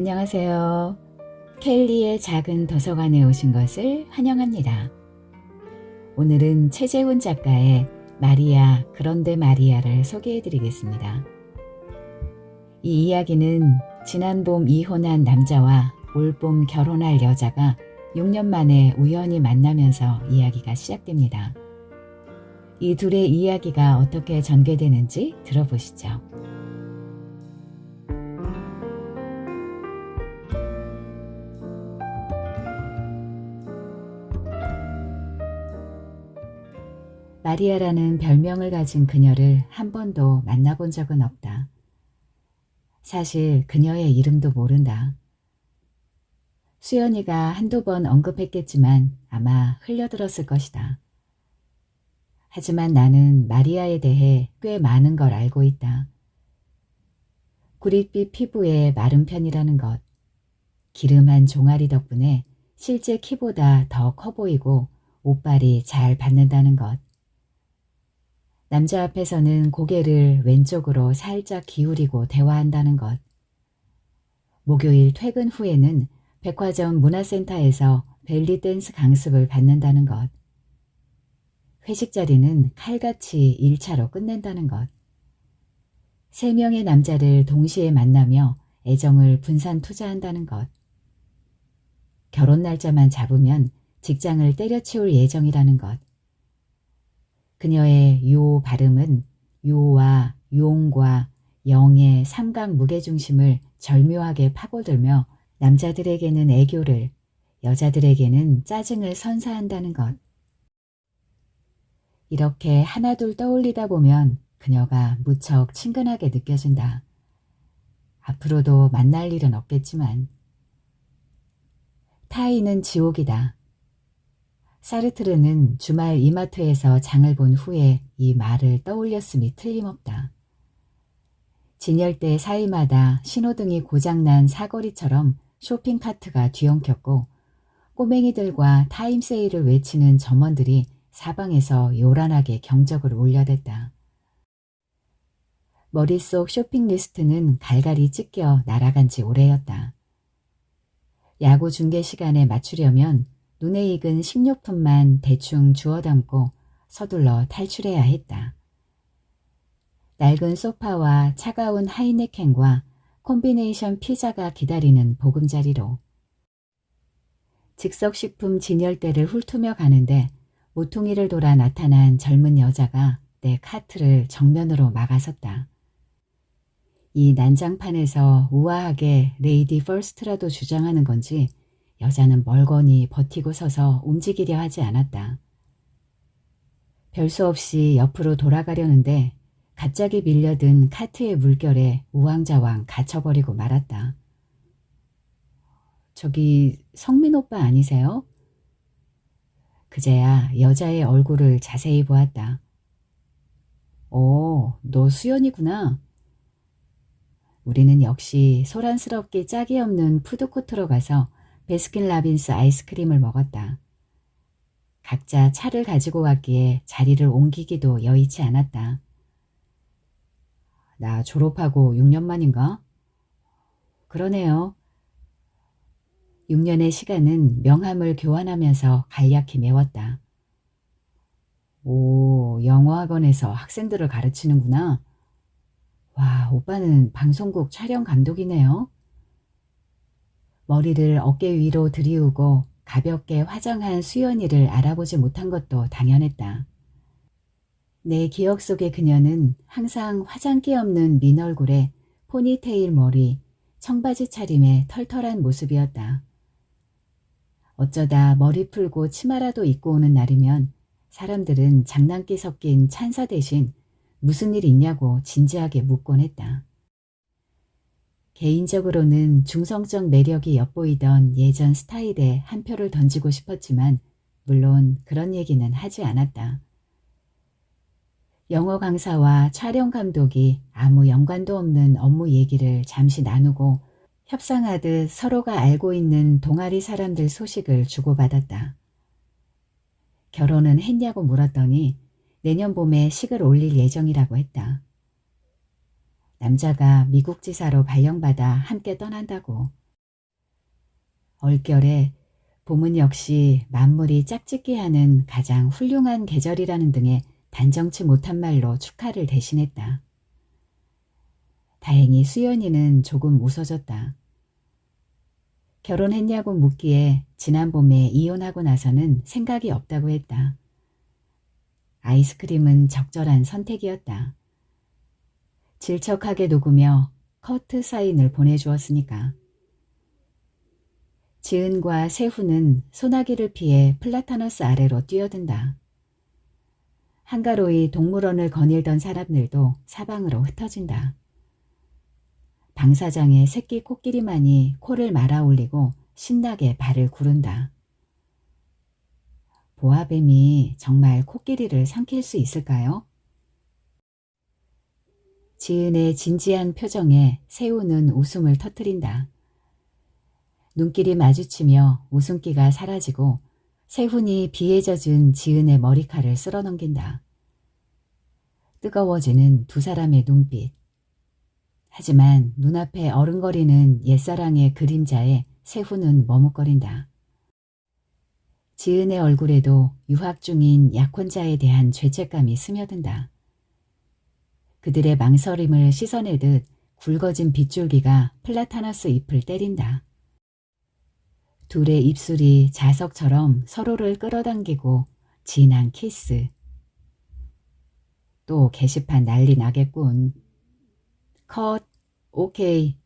안녕하세요. 켈리의 작은 도서관에 오신 것을 환영합니다. 오늘은 최재훈 작가의 마리아, 그런데 마리아를 소개해 드리겠습니다. 이 이야기는 지난 봄 이혼한 남자와 올봄 결혼할 여자가 6년 만에 우연히 만나면서 이야기가 시작됩니다. 이 둘의 이야기가 어떻게 전개되는지 들어보시죠. 마리아라는 별명을 가진 그녀를 한 번도 만나본 적은 없다. 사실 그녀의 이름도 모른다. 수연이가 한두 번 언급했겠지만 아마 흘려들었을 것이다. 하지만 나는 마리아에 대해 꽤 많은 걸 알고 있다. 구릿빛 피부에 마른 편이라는 것, 기름한 종아리 덕분에 실제 키보다 더 커 보이고 옷발이 잘 받는다는 것, 남자 앞에서는 고개를 왼쪽으로 살짝 기울이고 대화한다는 것, 목요일 퇴근 후에는 백화점 문화센터에서 벨리 댄스 강습을 받는다는 것, 회식 자리는 칼같이 1차로 끝낸다는 것, 3명의 남자를 동시에 만나며 애정을 분산 투자한다는 것, 결혼 날짜만 잡으면 직장을 때려치울 예정이라는 것, 그녀의 요 발음은 요와 용과 영의 삼각 무게중심을 절묘하게 파고들며 남자들에게는 애교를, 여자들에게는 짜증을 선사한다는 것. 이렇게 하나둘 떠올리다 보면 그녀가 무척 친근하게 느껴진다. 앞으로도 만날 일은 없겠지만. 타인은 지옥이다. 사르트르는 주말 이마트에서 장을 본 후에 이 말을 떠올렸음이 틀림없다. 진열대 사이마다 신호등이 고장난 사거리처럼 쇼핑카트가 뒤엉켰고 꼬맹이들과 타임세일을 외치는 점원들이 사방에서 요란하게 경적을 울려댔다. 머릿속 쇼핑 리스트는 갈갈이 찢겨 날아간 지 오래였다. 야구 중계 시간에 맞추려면 눈에 익은 식료품만 대충 주워 담고 서둘러 탈출해야 했다. 낡은 소파와 차가운 하이네켄과 콤비네이션 피자가 기다리는 보금자리로. 즉석식품 진열대를 훑으며 가는데 모퉁이를 돌아 나타난 젊은 여자가 내 카트를 정면으로 막아섰다. 이 난장판에서 우아하게 레이디 퍼스트라도 주장하는 건지 여자는 멀거니 버티고 서서 움직이려 하지 않았다. 별 수 없이 옆으로 돌아가려는데 갑자기 밀려든 카트의 물결에 우왕좌왕 갇혀버리고 말았다. 저기 성민 오빠 아니세요? 그제야 여자의 얼굴을 자세히 보았다. 오, 너 수연이구나. 우리는 역시 소란스럽게 짝이 없는 푸드코트로 가서 베스킨라빈스 아이스크림을 먹었다. 각자 차를 가지고 왔기에 자리를 옮기기도 여의치 않았다. 나 졸업하고 6년 만인가? 그러네요. 6년의 시간은 명함을 교환하면서 간략히 메웠다. 오, 영어학원에서 학생들을 가르치는구나. 와, 오빠는 방송국 촬영 감독이네요. 머리를 어깨 위로 들이우고 가볍게 화장한 수연이를 알아보지 못한 것도 당연했다. 내 기억 속의 그녀는 항상 화장기 없는 민 얼굴에 포니테일 머리, 청바지 차림의 털털한 모습이었다. 어쩌다 머리 풀고 치마라도 입고 오는 날이면 사람들은 장난기 섞인 찬사 대신 무슨 일 있냐고 진지하게 묻곤 했다. 개인적으로는 중성적 매력이 엿보이던 예전 스타일에 한 표를 던지고 싶었지만 물론 그런 얘기는 하지 않았다. 영어 강사와 촬영 감독이 아무 연관도 없는 업무 얘기를 잠시 나누고 협상하듯 서로가 알고 있는 동아리 사람들 소식을 주고받았다. 결혼은 했냐고 물었더니 내년 봄에 식을 올릴 예정이라고 했다. 남자가 미국 지사로 발령받아 함께 떠난다고. 얼결에 봄은 역시 만물이 짝짓기 하는 가장 훌륭한 계절이라는 등의 단정치 못한 말로 축하를 대신했다. 다행히 수연이는 조금 웃어졌다. 결혼했냐고 묻기에 지난 봄에 이혼하고 나서는 생각이 없다고 했다. 아이스크림은 적절한 선택이었다. 질척하게 녹으며 커트 사인을 보내주었으니까. 지은과 세훈은 소나기를 피해 플라타너스 아래로 뛰어든다. 한가로이 동물원을 거닐던 사람들도 사방으로 흩어진다. 방사장의 새끼 코끼리만이 코를 말아 올리고 신나게 발을 구른다. 보아뱀이 정말 코끼리를 삼킬 수 있을까요? 지은의 진지한 표정에 세훈은 웃음을 터뜨린다. 눈길이 마주치며 웃음기가 사라지고 세훈이 비에 젖은 지은의 머리칼을 쓸어넘긴다. 뜨거워지는 두 사람의 눈빛. 하지만 눈앞에 어른거리는 옛사랑의 그림자에 세훈은 머뭇거린다. 지은의 얼굴에도 유학 중인 약혼자에 대한 죄책감이 스며든다. 그들의 망설임을 씻어내듯 굵어진 빗줄기가 플라타너스 잎을 때린다. 둘의 입술이 자석처럼 서로를 끌어당기고 진한 키스. 또 게시판 난리 나겠군. 컷, 오케이,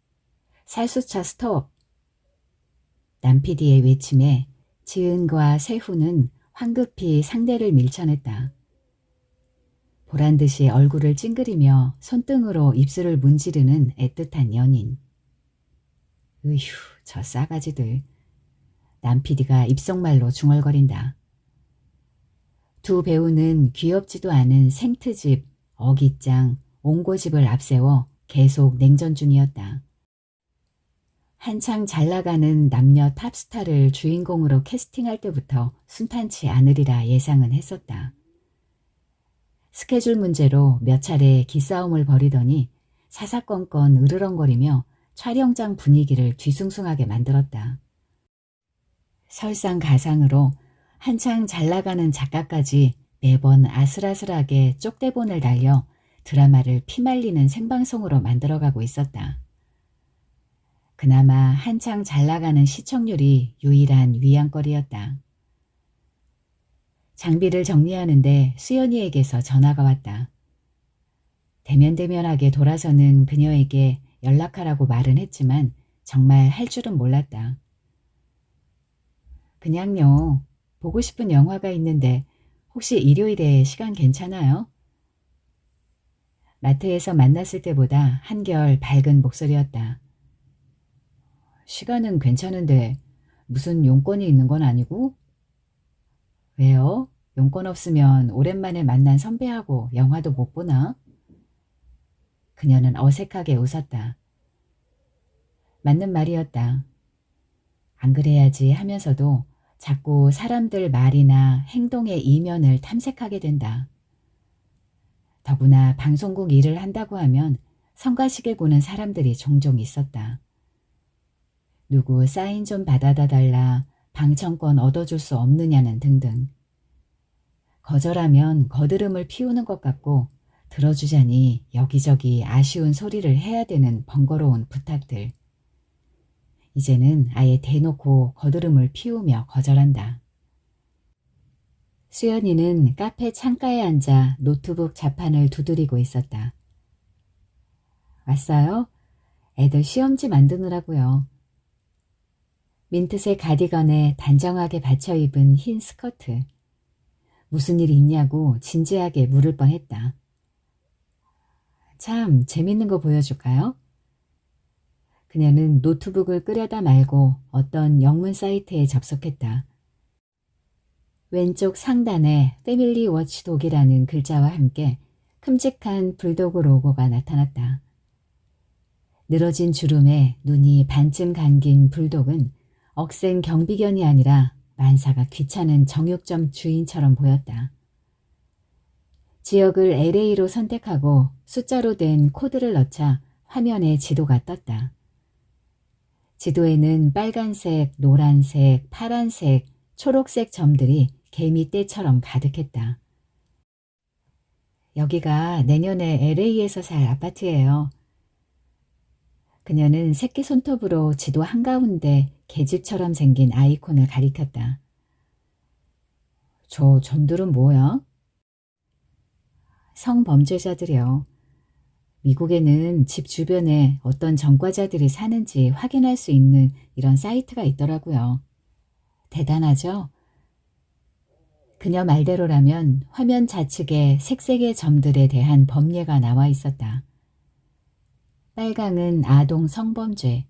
살수차 스톱. 남PD의 외침에 지은과 세훈은 황급히 상대를 밀쳐냈다. 보란듯이 얼굴을 찡그리며 손등으로 입술을 문지르는 애틋한 연인. 으휴, 저 싸가지들. 남PD가 입속말로 중얼거린다. 두 배우는 귀엽지도 않은 생트집, 어깃장, 옹고집을 앞세워 계속 냉전 중이었다. 한창 잘나가는 남녀 탑스타를 주인공으로 캐스팅할 때부터 순탄치 않으리라 예상은 했었다. 스케줄 문제로 몇 차례 기싸움을 벌이더니 사사건건 으르렁거리며 촬영장 분위기를 뒤숭숭하게 만들었다. 설상가상으로 한창 잘나가는 작가까지 매번 아슬아슬하게 쪽대본을 날려 드라마를 피말리는 생방송으로 만들어가고 있었다. 그나마 한창 잘나가는 시청률이 유일한 위안거리였다. 장비를 정리하는데 수연이에게서 전화가 왔다. 대면대면하게 돌아서는 그녀에게 연락하라고 말은 했지만 정말 할 줄은 몰랐다. 그냥요. 보고 싶은 영화가 있는데 혹시 일요일에 시간 괜찮아요? 마트에서 만났을 때보다 한결 밝은 목소리였다. 시간은 괜찮은데 무슨 용건이 있는 건 아니고? 왜요? 용건 없으면 오랜만에 만난 선배하고 영화도 못 보나? 그녀는 어색하게 웃었다. 맞는 말이었다. 안 그래야지 하면서도 자꾸 사람들 말이나 행동의 이면을 탐색하게 된다. 더구나 방송국 일을 한다고 하면 성가시게 구는 사람들이 종종 있었다. 누구 사인 좀 받아다 달라, 방청권 얻어줄 수 없느냐는 등등. 거절하면 거드름을 피우는 것 같고 들어주자니 여기저기 아쉬운 소리를 해야 되는 번거로운 부탁들. 이제는 아예 대놓고 거드름을 피우며 거절한다. 수연이는 카페 창가에 앉아 노트북 자판을 두드리고 있었다. 왔어요? 애들 시험지 만드느라고요. 민트색 가디건에 단정하게 받쳐 입은 흰 스커트. 무슨 일이 있냐고 진지하게 물을 뻔했다. 참 재밌는 거 보여줄까요? 그녀는 노트북을 끄려다 말고 어떤 영문 사이트에 접속했다. 왼쪽 상단에 패밀리 워치독이라는 글자와 함께 큼직한 불도그 로고가 나타났다. 늘어진 주름에 눈이 반쯤 감긴 불독은 억센 경비견이 아니라 만사가 귀찮은 정육점 주인처럼 보였다. 지역을 LA로 선택하고 숫자로 된 코드를 넣자 화면에 지도가 떴다. 지도에는 빨간색, 노란색, 파란색, 초록색 점들이 개미떼처럼 가득했다. 여기가 내년에 LA에서 살 아파트예요. 그녀는 새끼 손톱으로 지도 한가운데 계집처럼 생긴 아이콘을 가리켰다. 저 점들은 뭐야? 성범죄자들이요. 미국에는 집 주변에 어떤 전과자들이 사는지 확인할 수 있는 이런 사이트가 있더라고요. 대단하죠? 그녀 말대로라면 화면 좌측에 색색의 점들에 대한 법례가 나와 있었다. 빨강은 아동 성범죄,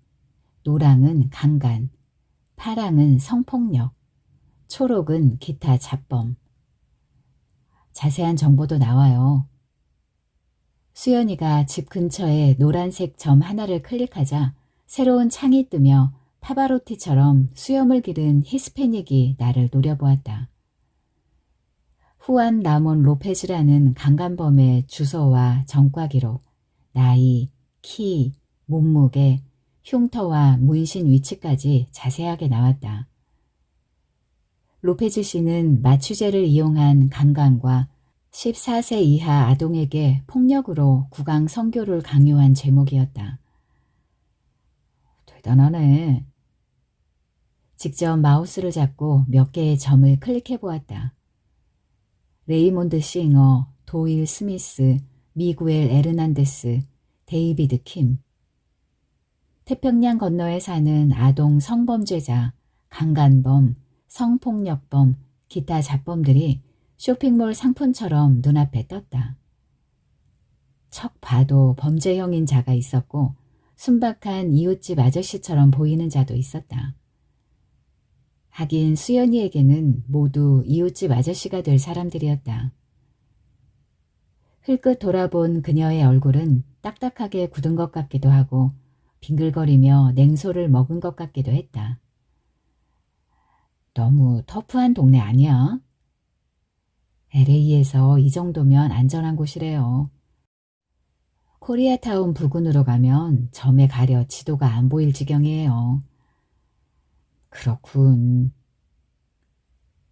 노랑은 강간, 파랑은 성폭력, 초록은 기타 잡범. 자세한 정보도 나와요. 수연이가 집 근처에 노란색 점 하나를 클릭하자 새로운 창이 뜨며 파바로티처럼 수염을 기른 히스패닉이 나를 노려보았다. 후안 라몬 로페즈라는 강간범의 주소와 전과 기록, 나이, 키, 몸무게, 흉터와 문신 위치까지 자세하게 나왔다. 로페즈 씨는 마취제를 이용한 강간과 14세 이하 아동에게 폭력으로 국왕 선교를 강요한 제목이었다. 대단하네. 직접 마우스를 잡고 몇 개의 점을 클릭해 보았다. 레이몬드 싱어, 도일 스미스, 미구엘 에르난데스, 데이비드 킴. 태평양 건너에 사는 아동 성범죄자, 강간범, 성폭력범, 기타 잡범들이 쇼핑몰 상품처럼 눈앞에 떴다. 척 봐도 범죄형인 자가 있었고 순박한 이웃집 아저씨처럼 보이는 자도 있었다. 하긴 수연이에게는 모두 이웃집 아저씨가 될 사람들이었다. 흘끗 돌아본 그녀의 얼굴은 딱딱하게 굳은 것 같기도 하고 빙글거리며 냉소를 먹은 것 같기도 했다. 너무 터프한 동네 아니야? LA에서 이 정도면 안전한 곳이래요. 코리아타운 부근으로 가면 점에 가려 지도가 안 보일 지경이에요. 그렇군.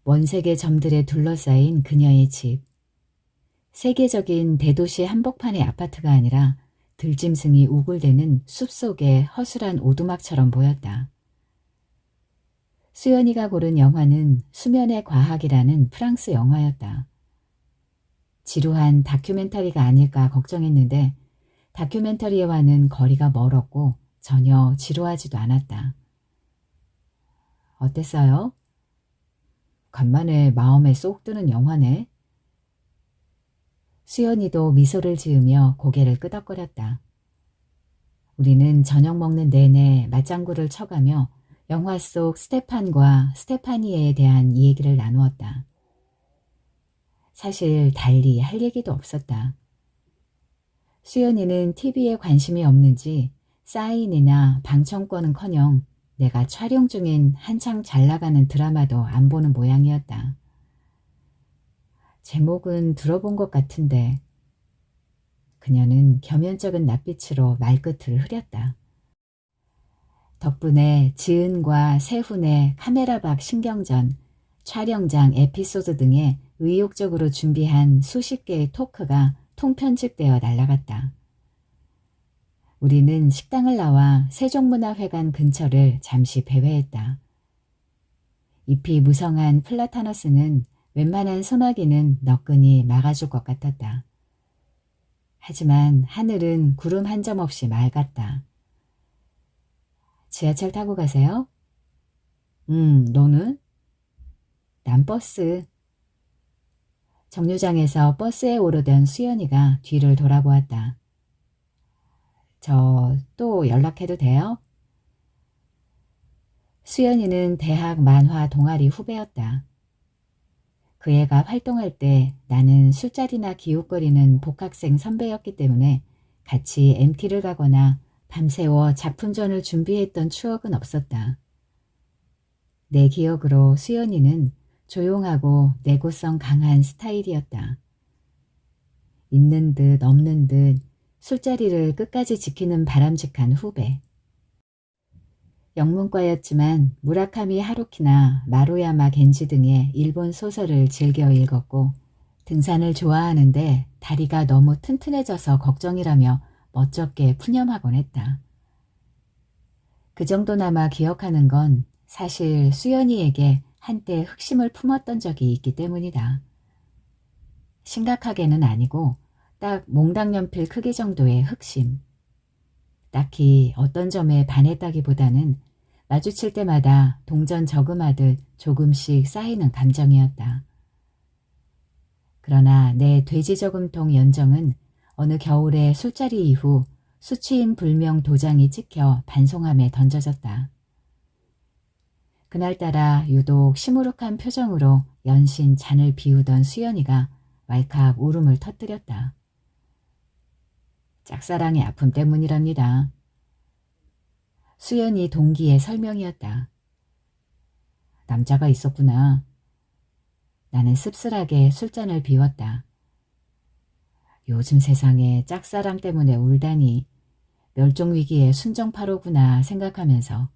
원색의 점들에 둘러싸인 그녀의 집. 세계적인 대도시 한복판의 아파트가 아니라 들짐승이 우글대는 숲속의 허술한 오두막처럼 보였다. 수연이가 고른 영화는 수면의 과학이라는 프랑스 영화였다. 지루한 다큐멘터리가 아닐까 걱정했는데 다큐멘터리와는 거리가 멀었고 전혀 지루하지도 않았다. 어땠어요? 간만에 마음에 쏙 드는 영화네. 수연이도 미소를 지으며 고개를 끄덕거렸다. 우리는 저녁 먹는 내내 맞장구를 쳐가며 영화 속 스테판과 스테파니에에 대한 얘기를 나누었다. 사실 달리 할 얘기도 없었다. 수연이는 TV에 관심이 없는지 사인이나 방청권은커녕 내가 촬영 중인 한창 잘 나가는 드라마도 안 보는 모양이었다. 제목은 들어본 것 같은데. 그녀는 겸연쩍은 낯빛으로 말끝을 흐렸다. 덕분에 지은과 세훈의 카메라박 신경전, 촬영장 에피소드 등에 의욕적으로 준비한 수십 개의 토크가 통편집되어 날아갔다. 우리는 식당을 나와 세종문화회관 근처를 잠시 배회했다. 잎이 무성한 플라타너스는 웬만한 소나기는 너끈히 막아줄 것 같았다. 하지만 하늘은 구름 한 점 없이 맑았다. 지하철 타고 가세요? 너는? 난 버스. 정류장에서 버스에 오르던 수연이가 뒤를 돌아보았다. 저 또 연락해도 돼요? 수연이는 대학 만화 동아리 후배였다. 그 애가 활동할 때 나는 술자리나 기웃거리는 복학생 선배였기 때문에 같이 MT를 가거나 밤새워 작품전을 준비했던 추억은 없었다. 내 기억으로 수연이는 조용하고 내구성 강한 스타일이었다. 있는 듯 없는 듯 술자리를 끝까지 지키는 바람직한 후배. 영문과였지만 무라카미 하루키나 마루야마 겐지 등의 일본 소설을 즐겨 읽었고 등산을 좋아하는데 다리가 너무 튼튼해져서 걱정이라며 멋쩍게 푸념하곤 했다. 그 정도나마 기억하는 건 사실 수연이에게 한때 흑심을 품었던 적이 있기 때문이다. 심각하게는 아니고 딱 몽당연필 크기 정도의 흑심. 딱히 어떤 점에 반했다기보다는 마주칠 때마다 동전 저금하듯 조금씩 쌓이는 감정이었다. 그러나 내 돼지저금통 연정은 어느 겨울의 술자리 이후 수취인 불명 도장이 찍혀 반송함에 던져졌다. 그날따라 유독 시무룩한 표정으로 연신 잔을 비우던 수연이가 왈칵 울음을 터뜨렸다. 짝사랑의 아픔 때문이랍니다. 수연이 동기의 설명이었다. 남자가 있었구나. 나는 씁쓸하게 술잔을 비웠다. 요즘 세상에 짝사랑 때문에 울다니 멸종위기의 순정파로구나 생각하면서.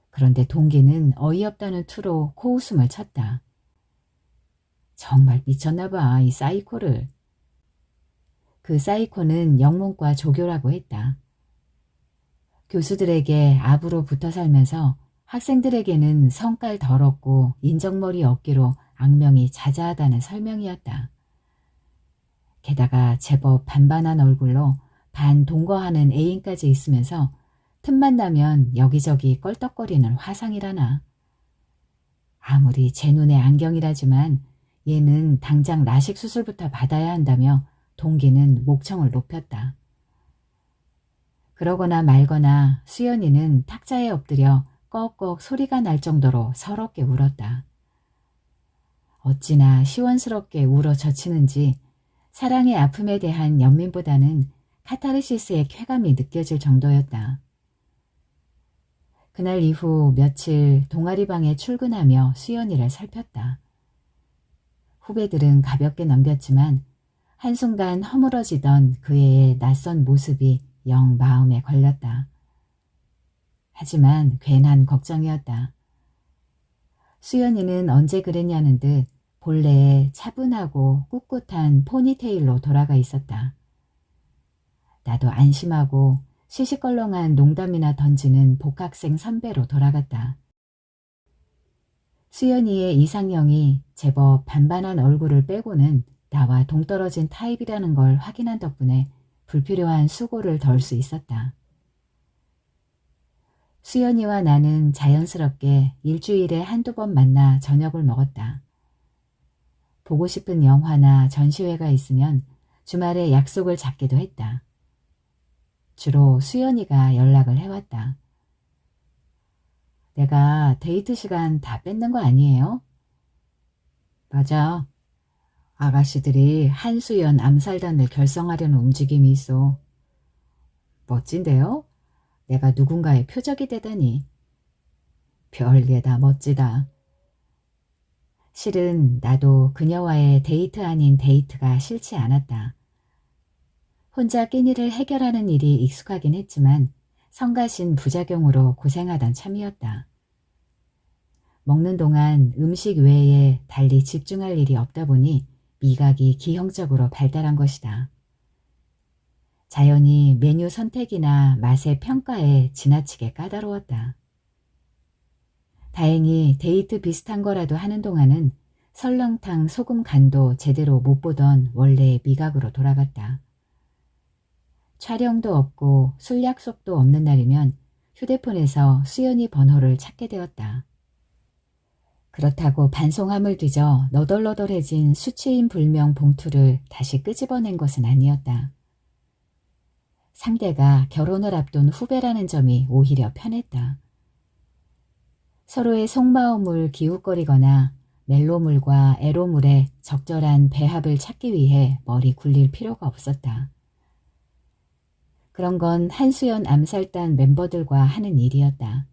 그런데 동기는 어이없다는 투로 코웃음을 쳤다. 정말 미쳤나봐, 이 사이코를. 그 사이코는 영문과 조교라고 했다. 교수들에게 압으로 붙어 살면서 학생들에게는 성깔 더럽고 인정머리 없기로 악명이 자자하다는 설명이었다. 게다가 제법 반반한 얼굴로 반동거하는 애인까지 있으면서 틈만 나면 여기저기 껄떡거리는 화상이라나. 아무리 제 눈에 안경이라지만 얘는 당장 라식 수술부터 받아야 한다며 동기는 목청을 높였다. 그러거나 말거나 수연이는 탁자에 엎드려 꺽꺽 소리가 날 정도로 서럽게 울었다. 어찌나 시원스럽게 울어 젖히는지 사랑의 아픔에 대한 연민보다는 카타르시스의 쾌감이 느껴질 정도였다. 그날 이후 며칠 동아리방에 출근하며 수연이를 살폈다. 후배들은 가볍게 넘겼지만 한순간 허물어지던 그 애의 낯선 모습이 영 마음에 걸렸다. 하지만 괜한 걱정이었다. 수연이는 언제 그랬냐는 듯 본래의 차분하고 꿋꿋한 포니테일로 돌아가 있었다. 나도 안심하고 시시껄렁한 농담이나 던지는 복학생 선배로 돌아갔다. 수연이의 이상형이 제법 반반한 얼굴을 빼고는 나와 동떨어진 타입이라는 걸 확인한 덕분에 불필요한 수고를 덜 수 있었다. 수연이와 나는 자연스럽게 일주일에 한두 번 만나 저녁을 먹었다. 보고 싶은 영화나 전시회가 있으면 주말에 약속을 잡기도 했다. 주로 수연이가 연락을 해왔다. 내가 데이트 시간 다 뺏는 거 아니에요? 맞아. 아가씨들이 한수연 암살단을 결성하려는 움직임이 있어. 멋진데요? 내가 누군가의 표적이 되다니. 별게 다 멋지다. 실은 나도 그녀와의 데이트 아닌 데이트가 싫지 않았다. 혼자 끼니를 해결하는 일이 익숙하긴 했지만 성가신 부작용으로 고생하던 참이었다. 먹는 동안 음식 외에 달리 집중할 일이 없다 보니 미각이 기형적으로 발달한 것이다. 자연히 메뉴 선택이나 맛의 평가에 지나치게 까다로웠다. 다행히 데이트 비슷한 거라도 하는 동안은 설렁탕 소금 간도 제대로 못 보던 원래의 미각으로 돌아갔다. 촬영도 없고 술 약속도 없는 날이면 휴대폰에서 수연이 번호를 찾게 되었다. 그렇다고 반송함을 뒤져 너덜너덜해진 수치인 불명 봉투를 다시 끄집어낸 것은 아니었다. 상대가 결혼을 앞둔 후배라는 점이 오히려 편했다. 서로의 속마음을 기웃거리거나 멜로물과 에로물의 적절한 배합을 찾기 위해 머리 굴릴 필요가 없었다. 그런 건 한수연 암살단 멤버들과 하는 일이었다.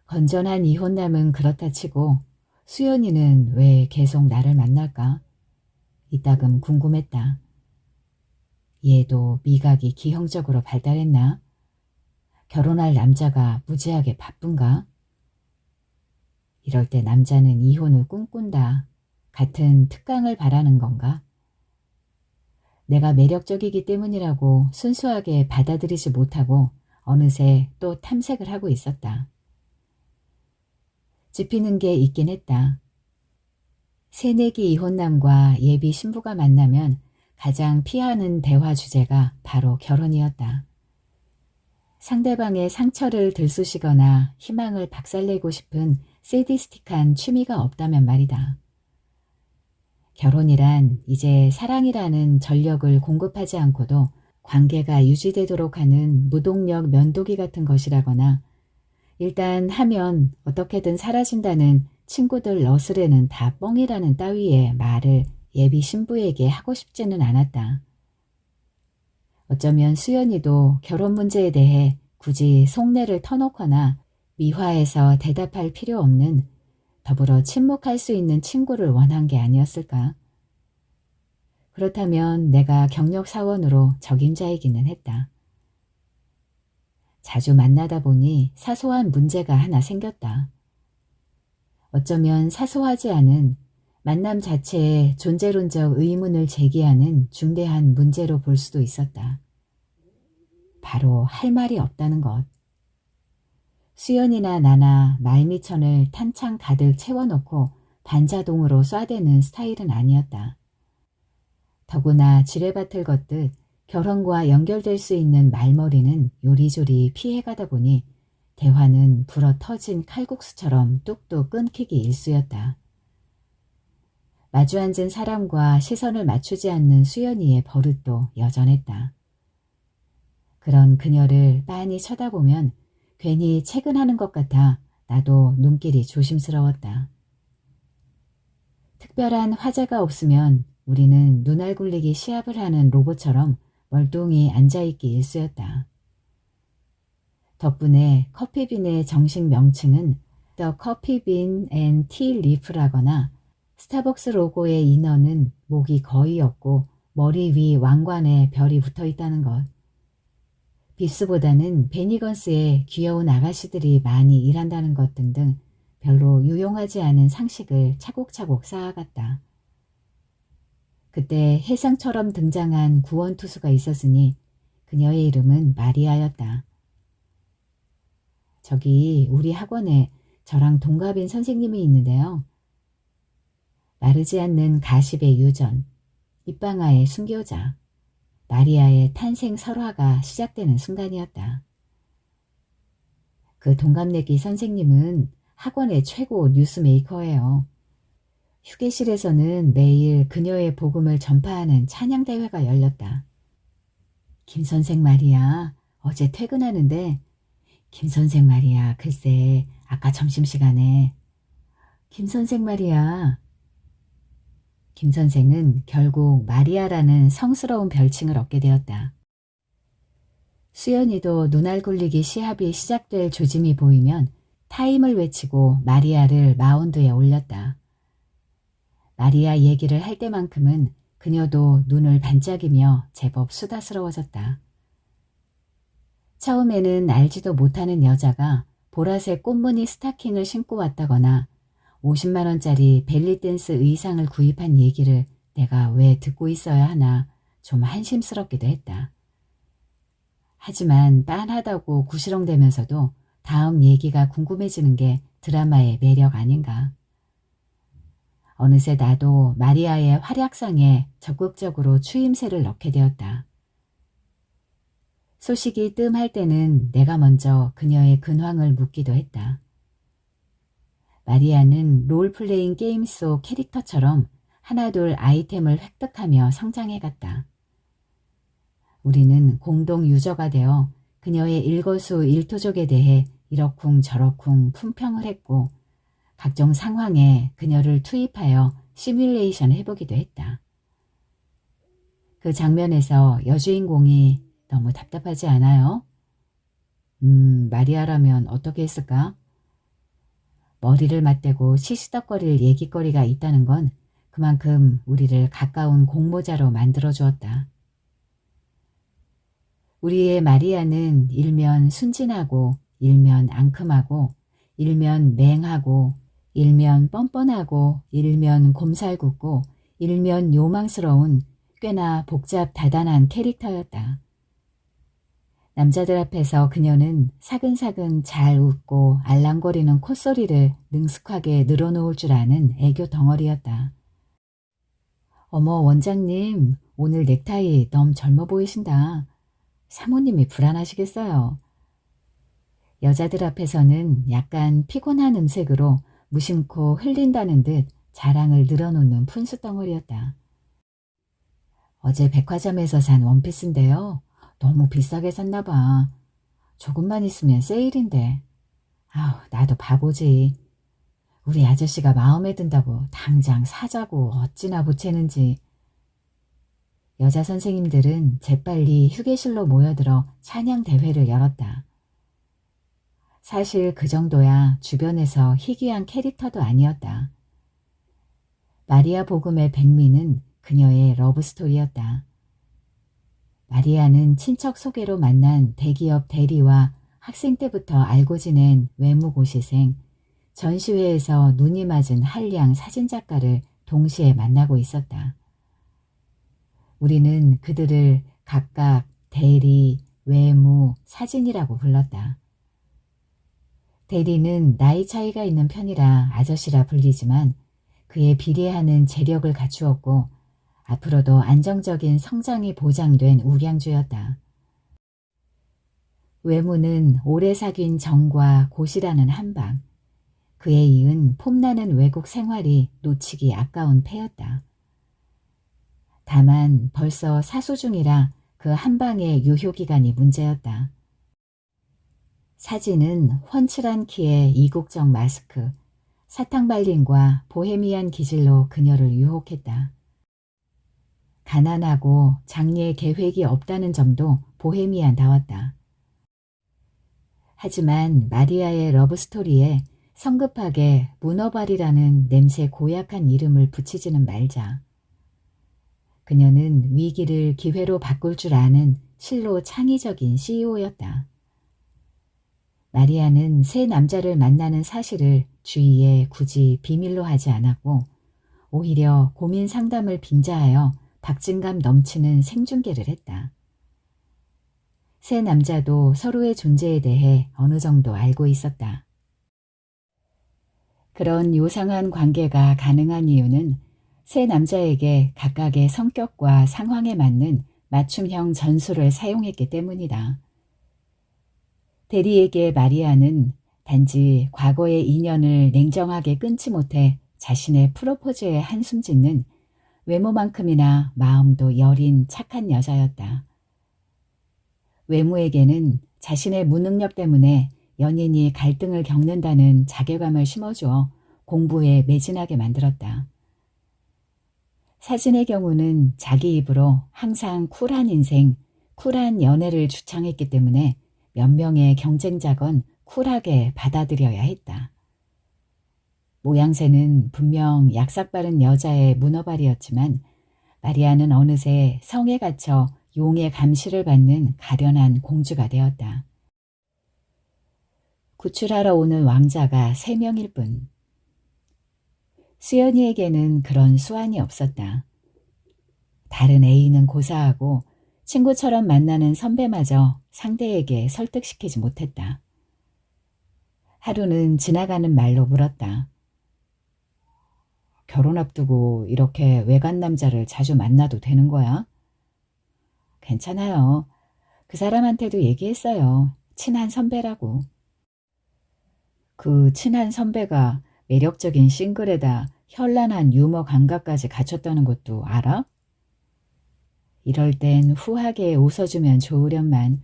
건전한 이혼남은 그렇다 치고 수연이는 왜 계속 나를 만날까? 이따금 궁금했다. 얘도 미각이 기형적으로 발달했나? 결혼할 남자가 무지하게 바쁜가? 이럴 때 남자는 이혼을 꿈꾼다. 같은 특강을 바라는 건가? 내가 매력적이기 때문이라고 순수하게 받아들이지 못하고 어느새 또 탐색을 하고 있었다. 짚히는 게 있긴 했다. 새내기 이혼남과 예비 신부가 만나면 가장 피하는 대화 주제가 바로 결혼이었다. 상대방의 상처를 들쑤시거나 희망을 박살내고 싶은 세디스틱한 취미가 없다면 말이다. 결혼이란 이제 사랑이라는 전력을 공급하지 않고도 관계가 유지되도록 하는 무동력 면도기 같은 것이라거나 일단 하면 어떻게든 사라진다는 친구들 너스레는 다 뻥이라는 따위의 말을 예비 신부에게 하고 싶지는 않았다. 어쩌면 수연이도 결혼 문제에 대해 굳이 속내를 터놓거나 미화해서 대답할 필요 없는 더불어 침묵할 수 있는 친구를 원한 게 아니었을까? 그렇다면 내가 경력 사원으로 적임자이기는 했다. 자주 만나다 보니 사소한 문제가 하나 생겼다. 어쩌면 사소하지 않은 만남 자체에 존재론적 의문을 제기하는 중대한 문제로 볼 수도 있었다. 바로 할 말이 없다는 것. 수연이나 나나 말미천을 탄창 가득 채워놓고 반자동으로 쏴대는 스타일은 아니었다. 더구나 지뢰밭을 걷듯 결혼과 연결될 수 있는 말머리는 요리조리 피해가다 보니 대화는 불어 터진 칼국수처럼 뚝뚝 끊기기 일쑤였다. 마주 앉은 사람과 시선을 맞추지 않는 수연이의 버릇도 여전했다. 그런 그녀를 빤히 쳐다보면 괜히 채근하는 것 같아 나도 눈길이 조심스러웠다. 특별한 화제가 없으면 우리는 눈알 굴리기 시합을 하는 로봇처럼 멀뚱히 앉아있기 일쑤였다. 덕분에 커피빈의 정식 명칭은 The Coffee Bean and Tea Leaf라거나 스타벅스 로고의 인어는 목이 거의 없고 머리 위 왕관에 별이 붙어있다는 것. 빕스보다는 베니건스의 귀여운 아가씨들이 많이 일한다는 것 등등 별로 유용하지 않은 상식을 차곡차곡 쌓아갔다. 그때 혜성처럼 등장한 구원투수가 있었으니 그녀의 이름은 마리아였다. 저기 우리 학원에 저랑 동갑인 선생님이 있는데요. 마르지 않는 가십의 유전, 입방아의 순교자, 마리아의 탄생 설화가 시작되는 순간이었다. 그 동갑내기 선생님은 학원의 최고 뉴스메이커예요. 휴게실에서는 매일 그녀의 복음을 전파하는 찬양대회가 열렸다. 김 선생 말이야, 어제 퇴근하는데 김 선생 말이야, 글쎄 아까 점심시간에 김 선생 말이야. 김 선생은 결국 마리아라는 성스러운 별칭을 얻게 되었다. 수연이도 눈알 굴리기 시합이 시작될 조짐이 보이면 타임을 외치고 마리아를 마운드에 올렸다. 마리아 얘기를 할 때만큼은 그녀도 눈을 반짝이며 제법 수다스러워졌다. 처음에는 알지도 못하는 여자가 보라색 꽃무늬 스타킹을 신고 왔다거나 50만 원짜리 벨리댄스 의상을 구입한 얘기를 내가 왜 듣고 있어야 하나 좀 한심스럽기도 했다. 하지만 빤하다고 구시렁대면서도 다음 얘기가 궁금해지는 게 드라마의 매력 아닌가. 어느새 나도 마리아의 활약상에 적극적으로 추임새를 넣게 되었다. 소식이 뜸할 때는 내가 먼저 그녀의 근황을 묻기도 했다. 마리아는 롤플레잉 게임 속 캐릭터처럼 하나둘 아이템을 획득하며 성장해갔다. 우리는 공동 유저가 되어 그녀의 일거수일투족에 대해 이러쿵저러쿵 품평을 했고 각종 상황에 그녀를 투입하여 시뮬레이션 해보기도 했다. 그 장면에서 여주인공이 너무 답답하지 않아요? 마리아라면 어떻게 했을까? 머리를 맞대고 시시덕거릴 얘기거리가 있다는 건 그만큼 우리를 가까운 공모자로 만들어 주었다. 우리의 마리아는 일면 순진하고 일면 앙큼하고 일면 맹하고 일면 뻔뻔하고 일면 곰살궂고 일면 요망스러운 꽤나 복잡 다단한 캐릭터였다. 남자들 앞에서 그녀는 사근사근 잘 웃고 알랑거리는 콧소리를 능숙하게 늘어놓을 줄 아는 애교 덩어리였다. 어머, 원장님, 오늘 넥타이 너무 젊어 보이신다. 사모님이 불안하시겠어요. 여자들 앞에서는 약간 피곤한 음색으로 무심코 흘린다는 듯 자랑을 늘어놓는 푼수 덩어리였다. 어제 백화점에서 산 원피스인데요. 너무 비싸게 샀나 봐. 조금만 있으면 세일인데. 아우, 나도 바보지. 우리 아저씨가 마음에 든다고 당장 사자고 어찌나 보채는지. 여자 선생님들은 재빨리 휴게실로 모여들어 찬양 대회를 열었다. 사실 그 정도야 주변에서 희귀한 캐릭터도 아니었다. 마리아 복음의 백미는 그녀의 러브스토리였다. 마리아는 친척 소개로 만난 대기업 대리와 학생 때부터 알고 지낸 외무고시생, 전시회에서 눈이 맞은 한량 사진작가를 동시에 만나고 있었다. 우리는 그들을 각각 대리, 외무, 사진이라고 불렀다. 대리는 나이 차이가 있는 편이라 아저씨라 불리지만 그에 비례하는 재력을 갖추었고 앞으로도 안정적인 성장이 보장된 우량주였다. 외무는 오래 사귄 정과 고시라는 한방, 그에 이은 폼나는 외국 생활이 놓치기 아까운 패였다. 다만 벌써 사수 중이라 그 한방의 유효기간이 문제였다. 사진은 훤칠한 키에 이국적 마스크, 사탕발림과 보헤미안 기질로 그녀를 유혹했다. 가난하고 장래 계획이 없다는 점도 보헤미안다웠다. 하지만 마리아의 러브스토리에 성급하게 문어발이라는 냄새 고약한 이름을 붙이지는 말자. 그녀는 위기를 기회로 바꿀 줄 아는 실로 창의적인 CEO였다. 마리아는 새 남자를 만나는 사실을 주위에 굳이 비밀로 하지 않았고 오히려 고민 상담을 빙자하여 박진감 넘치는 생중계를 했다. 새 남자도 서로의 존재에 대해 어느 정도 알고 있었다. 그런 요상한 관계가 가능한 이유는 새 남자에게 각각의 성격과 상황에 맞는 맞춤형 전술을 사용했기 때문이다. 대리에게 마리아는 단지 과거의 인연을 냉정하게 끊지 못해 자신의 프로포즈에 한숨 짓는 외모만큼이나 마음도 여린 착한 여자였다. 외모에게는 자신의 무능력 때문에 연인이 갈등을 겪는다는 자괴감을 심어주어 공부에 매진하게 만들었다. 사진의 경우는 자기 입으로 항상 쿨한 인생, 쿨한 연애를 주창했기 때문에 몇 명의 경쟁자건 쿨하게 받아들여야 했다. 모양새는 분명 약삭빠른 여자의 문어발이었지만 마리아는 어느새 성에 갇혀 용의 감시를 받는 가련한 공주가 되었다. 구출하러 오는 왕자가 3명일 뿐. 수연이에게는 그런 수완이 없었다. 다른 애인은 고사하고 친구처럼 만나는 선배마저 상대에게 설득시키지 못했다. 하루는 지나가는 말로 물었다. 결혼 앞두고 이렇게 외간 남자를 자주 만나도 되는 거야? 괜찮아요. 그 사람한테도 얘기했어요. 친한 선배라고. 그 친한 선배가 매력적인 싱글에다 현란한 유머 감각까지 갖췄다는 것도 알아? 이럴 땐 후하게 웃어주면 좋으련만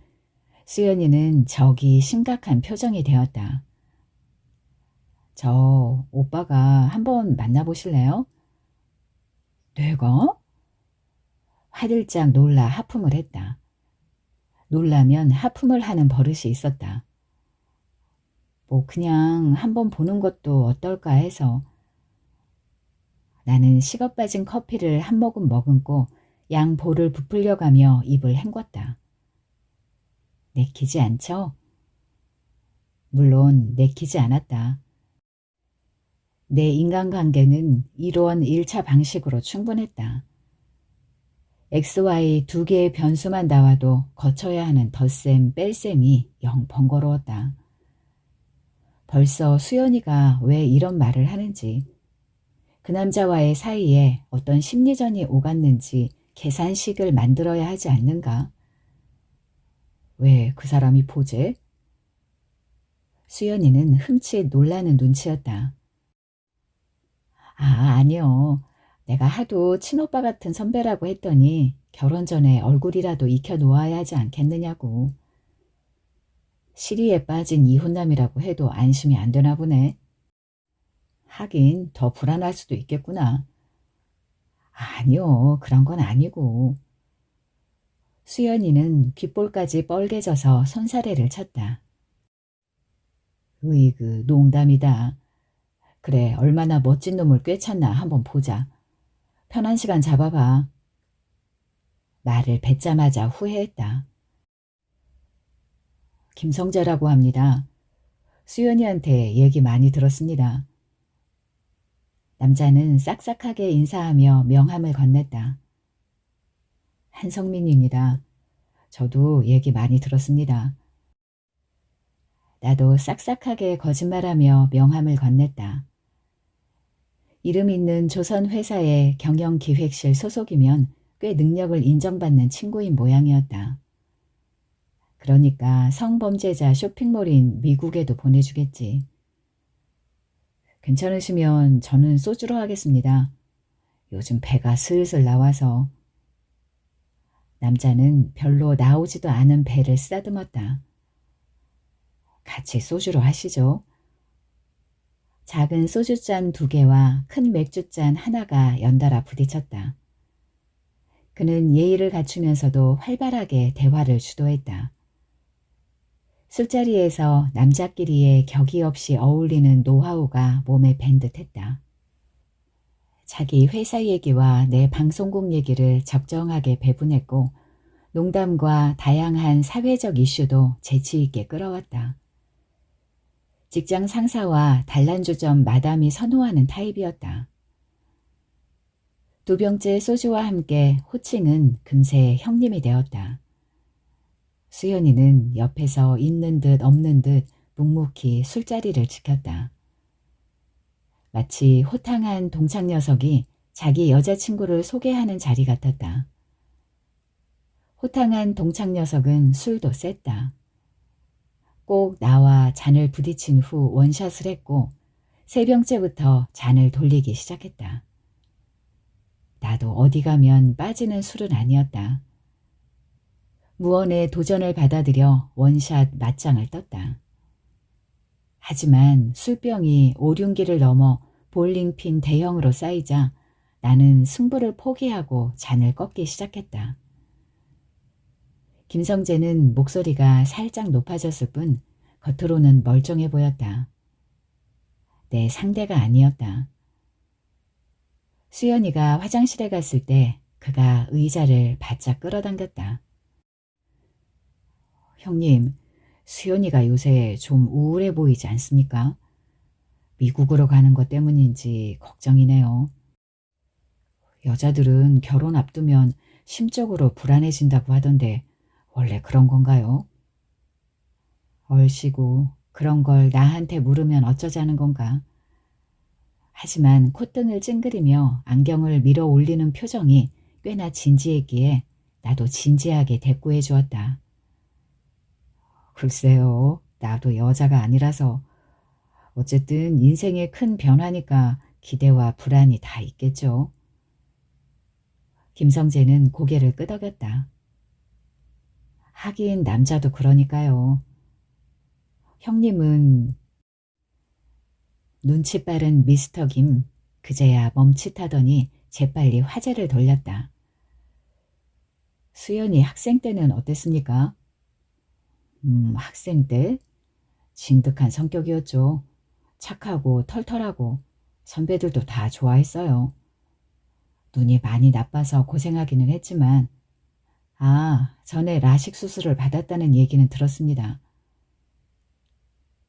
수연이는 적이 심각한 표정이 되었다. 저 오빠가 한번 만나보실래요? 내가? 화들짝 놀라 하품을 했다. 놀라면 하품을 하는 버릇이 있었다. 뭐 그냥 한번 보는 것도 어떨까 해서. 나는 식어 빠진 커피를 한 모금 머금고 양 볼을 부풀려가며 입을 헹궜다. 내키지 않죠? 물론 내키지 않았다. 내 인간관계는 이로원 1차 방식으로 충분했다. XY 두 개의 변수만 나와도 거쳐야 하는 덧셈, 뺄셈이 영 번거로웠다. 벌써 수연이가 왜 이런 말을 하는지, 그 남자와의 사이에 어떤 심리전이 오갔는지 계산식을 만들어야 하지 않는가? 왜 그 사람이 보재? 수연이는 흠칫 놀라는 눈치였다. 아니요. 내가 하도 친오빠 같은 선배라고 했더니 결혼 전에 얼굴이라도 익혀놓아야 하지 않겠느냐고. 시리에 빠진 이혼남이라고 해도 안심이 안 되나 보네. 하긴 더 불안할 수도 있겠구나. 아니요, 그런 건 아니고. 수연이는 귓볼까지 뻘개져서 손사래를 쳤다. 으이그, 농담이다. 그래, 얼마나 멋진 놈을 꿰찼나 한번 보자. 편한 시간 잡아봐. 말을 뱉자마자 후회했다. 김성재라고 합니다. 수연이한테 얘기 많이 들었습니다. 남자는 싹싹하게 인사하며 명함을 건넸다. 한성민입니다. 저도 얘기 많이 들었습니다. 나도 싹싹하게 거짓말하며 명함을 건넸다. 이름 있는 조선 회사의 경영기획실 소속이면 꽤 능력을 인정받는 친구인 모양이었다. 그러니까 성범죄자 쇼핑몰인 미국에도 보내주겠지. 괜찮으시면 저는 소주로 하겠습니다. 요즘 배가 슬슬 나와서. 남자는 별로 나오지도 않은 배를 쓰다듬었다. 같이 소주로 하시죠. 작은 소주잔 2개와 큰 맥주잔 하나가 연달아 부딪혔다. 그는 예의를 갖추면서도 활발하게 대화를 주도했다. 술자리에서 남자끼리의 격이 없이 어울리는 노하우가 몸에 밴 듯했다. 자기 회사 얘기와 내 방송국 얘기를 적정하게 배분했고 농담과 다양한 사회적 이슈도 재치 있게 끌어왔다. 직장 상사와 단란주점 마담이 선호하는 타입이었다. 2병째 소주와 함께 호칭은 금세 형님이 되었다. 수연이는 옆에서 있는 듯 없는 듯 묵묵히 술자리를 지켰다. 마치 호탕한 동창 녀석이 자기 여자친구를 소개하는 자리 같았다. 호탕한 동창 녀석은 술도 셌다. 꼭 나와 잔을 부딪힌 후 원샷을 했고 3병째부터 잔을 돌리기 시작했다. 나도 어디 가면 빠지는 술은 아니었다. 무언의 도전을 받아들여 원샷 맞짱을 떴다. 하지만 술병이 오륜기를 넘어 볼링핀 대형으로 쌓이자 나는 승부를 포기하고 잔을 꺾기 시작했다. 김성재는 목소리가 살짝 높아졌을 뿐 겉으로는 멀쩡해 보였다. 내 상대가 아니었다. 수연이가 화장실에 갔을 때 그가 의자를 바짝 끌어당겼다. 형님, 수연이가 요새 좀 우울해 보이지 않습니까? 미국으로 가는 것 때문인지 걱정이네요. 여자들은 결혼 앞두면 심적으로 불안해진다고 하던데 원래 그런 건가요? 얼씨구, 그런 걸 나한테 물으면 어쩌자는 건가? 하지만 콧등을 찡그리며 안경을 밀어 올리는 표정이 꽤나 진지했기에 나도 진지하게 대꾸해 주었다. 글쎄요, 나도 여자가 아니라서. 어쨌든 인생의 큰 변화니까 기대와 불안이 다 있겠죠. 김성재는 고개를 끄덕였다. 하긴 남자도 그러니까요. 형님은 눈치 빠른 미스터 김, 그제야 멈칫하더니 재빨리 화제를 돌렸다. 수연이 학생 때는 어땠습니까? 학생 때? 진득한 성격이었죠. 착하고 털털하고 선배들도 다 좋아했어요. 눈이 많이 나빠서 고생하기는 했지만 아, 전에 라식 수술을 받았다는 얘기는 들었습니다.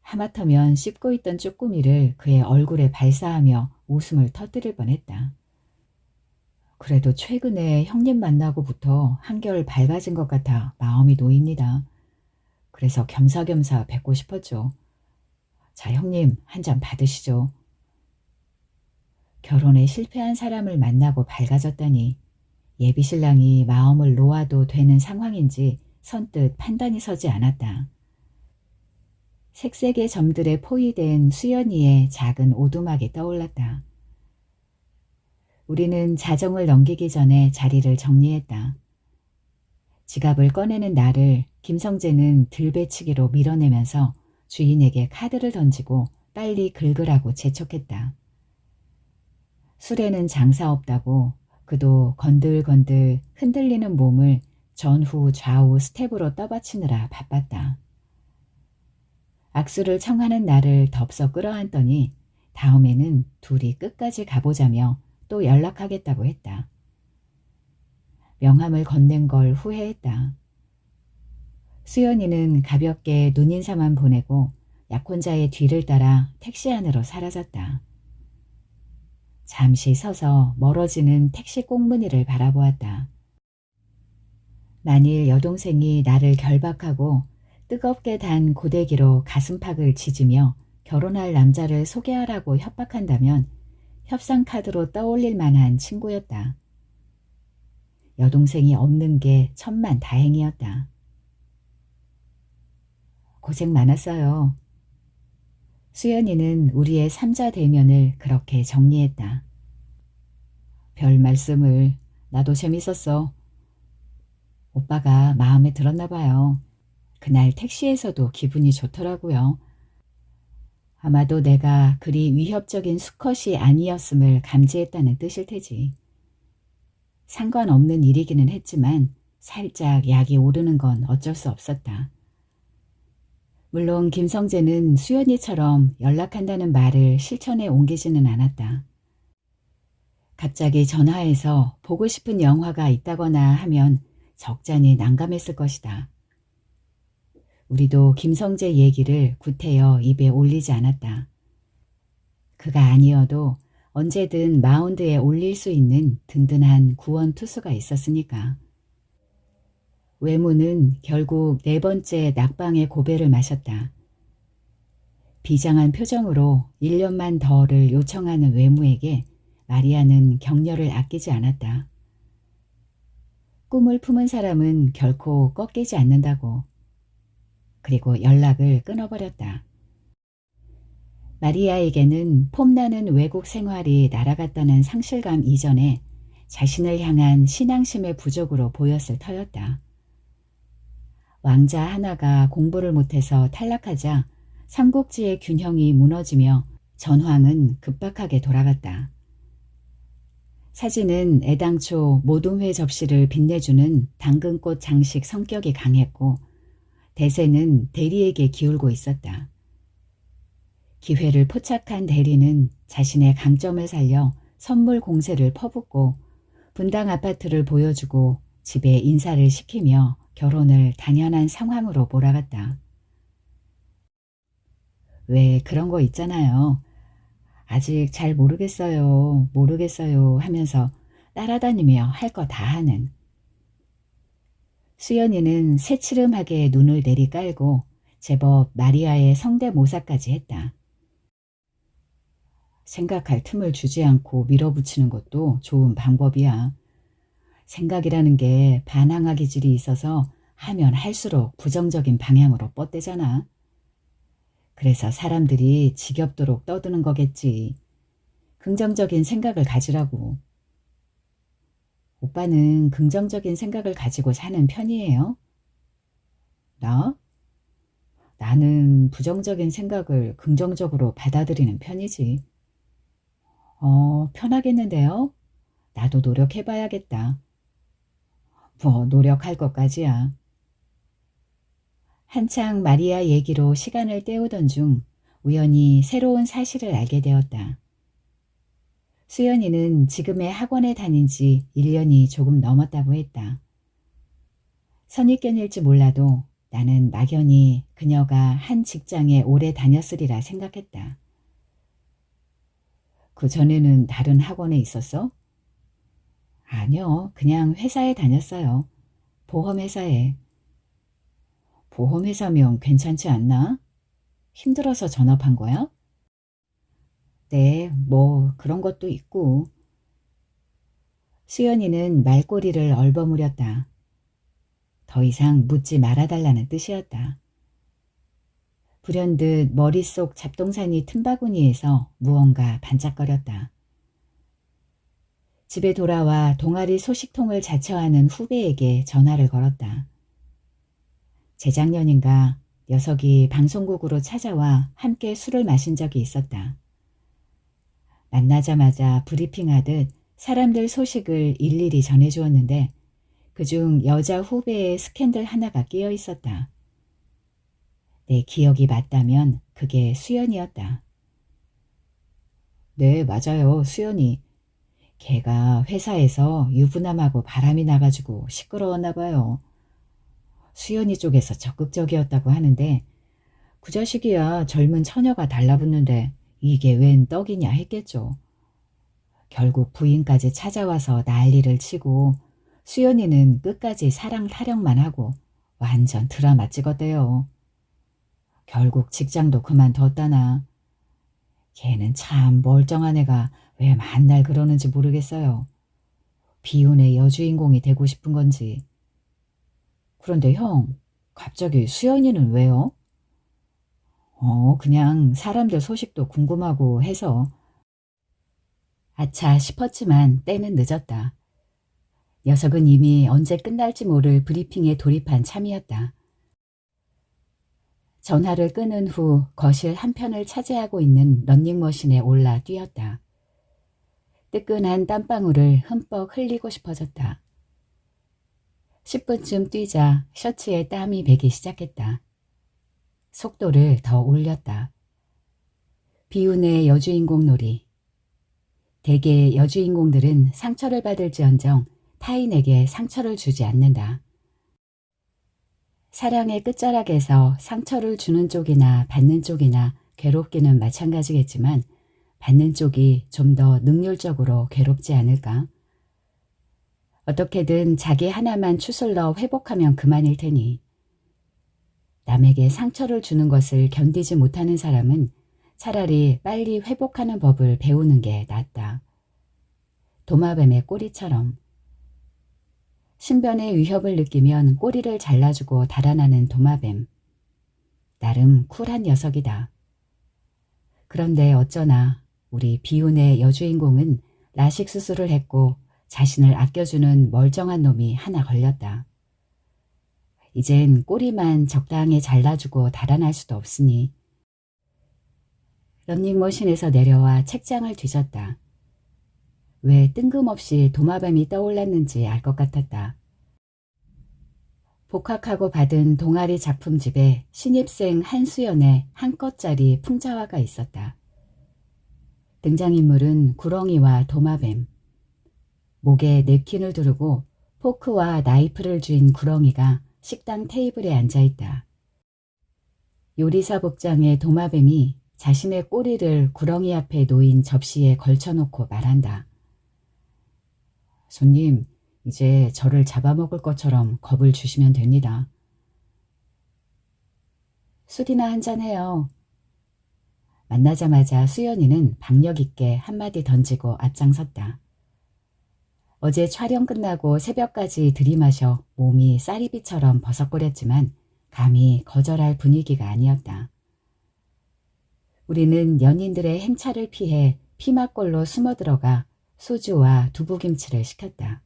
하마터면 씹고 있던 쭈꾸미를 그의 얼굴에 발사하며 웃음을 터뜨릴 뻔했다. 그래도 최근에 형님 만나고부터 한결 밝아진 것 같아 마음이 놓입니다. 그래서 겸사겸사 뵙고 싶었죠. 자, 형님, 한 잔 받으시죠. 결혼에 실패한 사람을 만나고 밝아졌다니 예비신랑이 마음을 놓아도 되는 상황인지 선뜻 판단이 서지 않았다. 색색의 점들에 포위된 수연이의 작은 오두막이 떠올랐다. 우리는 자정을 넘기기 전에 자리를 정리했다. 지갑을 꺼내는 나를 김성재는 들배치기로 밀어내면서 주인에게 카드를 던지고 빨리 긁으라고 재촉했다. 술에는 장사 없다고 그도 건들건들 흔들리는 몸을 전후 좌우 스텝으로 떠받치느라 바빴다. 악수를 청하는 나를 덥석 끌어안더니 다음에는 둘이 끝까지 가보자며 또 연락하겠다고 했다. 명함을 건넨 걸 후회했다. 수연이는 가볍게 눈인사만 보내고 약혼자의 뒤를 따라 택시 안으로 사라졌다. 잠시 서서 멀어지는 택시 꽁무니를 바라보았다. 만일 여동생이 나를 결박하고 뜨겁게 단 고데기로 가슴팍을 짖으며 결혼할 남자를 소개하라고 협박한다면 협상카드로 떠올릴 만한 친구였다. 여동생이 없는 게 천만 다행이었다. 고생 많았어요. 수연이는 우리의 삼자 대면을 그렇게 정리했다. 별 말씀을. 나도 재밌었어. 오빠가 마음에 들었나 봐요. 그날 택시에서도 기분이 좋더라고요. 아마도 내가 그리 위협적인 수컷이 아니었음을 감지했다는 뜻일 테지. 상관없는 일이기는 했지만 살짝 약이 오르는 건 어쩔 수 없었다. 물론 김성재는 수연이처럼 연락한다는 말을 실천에 옮기지는 않았다. 갑자기 전화해서 보고 싶은 영화가 있다거나 하면 적잖이 난감했을 것이다. 우리도 김성재 얘기를 구태여 입에 올리지 않았다. 그가 아니어도 언제든 마운드에 올릴 수 있는 든든한 구원 투수가 있었으니까. 외모는 결국 네 번째 낙방의 고배를 마셨다. 비장한 표정으로 1년만 더를 요청하는 외모에게 마리아는 격려를 아끼지 않았다. 꿈을 품은 사람은 결코 꺾이지 않는다고. 그리고 연락을 끊어버렸다. 마리아에게는 폼나는 외국 생활이 날아갔다는 상실감 이전에 자신을 향한 신앙심의 부족으로 보였을 터였다. 왕자 하나가 공부를 못해서 탈락하자 삼국지의 균형이 무너지며 전황은 급박하게 돌아갔다. 사진은 애당초 모둠회 접시를 빛내주는 당근꽃 장식 성격이 강했고 대세는 대리에게 기울고 있었다. 기회를 포착한 대리는 자신의 강점을 살려 선물 공세를 퍼붓고 분당 아파트를 보여주고 집에 인사를 시키며 결혼을 당연한 상황으로 몰아갔다. 왜 그런 거 있잖아요. 아직 잘 모르겠어요 하면서 따라다니며 할 거 다 하는. 수연이는 새치름하게 눈을 내리깔고 제법 마리아의 성대모사까지 했다. 생각할 틈을 주지 않고 밀어붙이는 것도 좋은 방법이야. 생각이라는 게 반항아 기질이 있어서 하면 할수록 부정적인 방향으로 뻗대잖아. 그래서 사람들이 지겹도록 떠드는 거겠지. 긍정적인 생각을 가지라고. 오빠는 긍정적인 생각을 가지고 사는 편이에요? 나? 나는 부정적인 생각을 긍정적으로 받아들이는 편이지. 편하겠는데요? 나도 노력해봐야겠다. 뭐 노력할 것까지야. 한창 마리아 얘기로 시간을 때우던 중 우연히 새로운 사실을 알게 되었다. 수연이는 지금의 학원에 다닌 지 1년이 조금 넘었다고 했다. 선입견일지 몰라도 나는 막연히 그녀가 한 직장에 오래 다녔으리라 생각했다. 그 전에는 다른 학원에 있었어? 아니요, 그냥 회사에 다녔어요. 보험회사에. 보험회사면 괜찮지 않나? 힘들어서 전업한 거야? 네, 뭐 그런 것도 있고. 수연이는 말꼬리를 얼버무렸다. 더 이상 묻지 말아달라는 뜻이었다. 불현듯 머릿속 잡동사니 틈바구니에서 무언가 반짝거렸다. 집에 돌아와 동아리 소식통을 자처하는 후배에게 전화를 걸었다. 재작년인가 녀석이 방송국으로 찾아와 함께 술을 마신 적이 있었다. 만나자마자 브리핑하듯 사람들 소식을 일일이 전해주었는데 그중 여자 후배의 스캔들 하나가 끼어 있었다. 내 기억이 맞다면 그게 수연이었다. 네, 맞아요. 수연이. 걔가 회사에서 유부남하고 바람이 나가지고 시끄러웠나 봐요. 수연이 쪽에서 적극적이었다고 하는데 그 자식이야 젊은 처녀가 달라붙는데 이게 웬 떡이냐 했겠죠. 결국 부인까지 찾아와서 난리를 치고 수연이는 끝까지 사랑 타령만 하고 완전 드라마 찍었대요. 결국 직장도 그만뒀다나. 걔는 참 멀쩡한 애가 왜 만날 그러는지 모르겠어요. 비운의 여주인공이 되고 싶은 건지. 그런데 형, 갑자기 수연이는 왜요? 그냥 사람들 소식도 궁금하고 해서. 아차 싶었지만 때는 늦었다. 녀석은 이미 언제 끝날지 모를 브리핑에 돌입한 참이었다. 전화를 끊은 후 거실 한편을 차지하고 있는 런닝머신에 올라 뛰었다. 뜨끈한 땀방울을 흠뻑 흘리고 싶어졌다. 10분쯤 뛰자 셔츠에 땀이 배기 시작했다. 속도를 더 올렸다. 비운의 여주인공 놀이. 대개 여주인공들은 상처를 받을지언정 타인에게 상처를 주지 않는다. 사랑의 끝자락에서 상처를 주는 쪽이나 받는 쪽이나 괴롭기는 마찬가지겠지만 받는 쪽이 좀 더 능률적으로 괴롭지 않을까? 어떻게든 자기 하나만 추슬러 회복하면 그만일 테니. 남에게 상처를 주는 것을 견디지 못하는 사람은 차라리 빨리 회복하는 법을 배우는 게 낫다. 도마뱀의 꼬리처럼. 신변의 위협을 느끼면 꼬리를 잘라주고 달아나는 도마뱀. 나름 쿨한 녀석이다. 그런데 어쩌나 우리 비운의 여주인공은 라식 수술을 했고 자신을 아껴주는 멀쩡한 놈이 하나 걸렸다. 이젠 꼬리만 적당히 잘라주고 달아날 수도 없으니. 런닝머신에서 내려와 책장을 뒤졌다. 왜 뜬금없이 도마뱀이 떠올랐는지 알 것 같았다. 복학하고 받은 동아리 작품집에 신입생 한수연의 한 컷짜리 풍자화가 있었다. 등장인물은 구렁이와 도마뱀. 목에 냅킨을 두르고 포크와 나이프를 쥔 구렁이가 식당 테이블에 앉아있다. 요리사 복장의 도마뱀이 자신의 꼬리를 구렁이 앞에 놓인 접시에 걸쳐놓고 말한다. 손님, 이제 저를 잡아먹을 것처럼 겁을 주시면 됩니다. 술이나 한잔해요. 만나자마자 수연이는 박력 있게 한마디 던지고 앞장섰다. 어제 촬영 끝나고 새벽까지 들이마셔 몸이 쌀이비처럼 버석거렸지만 감히 거절할 분위기가 아니었다. 우리는 연인들의 행차를 피해 피막골로 숨어들어가 소주와 두부김치를 시켰다.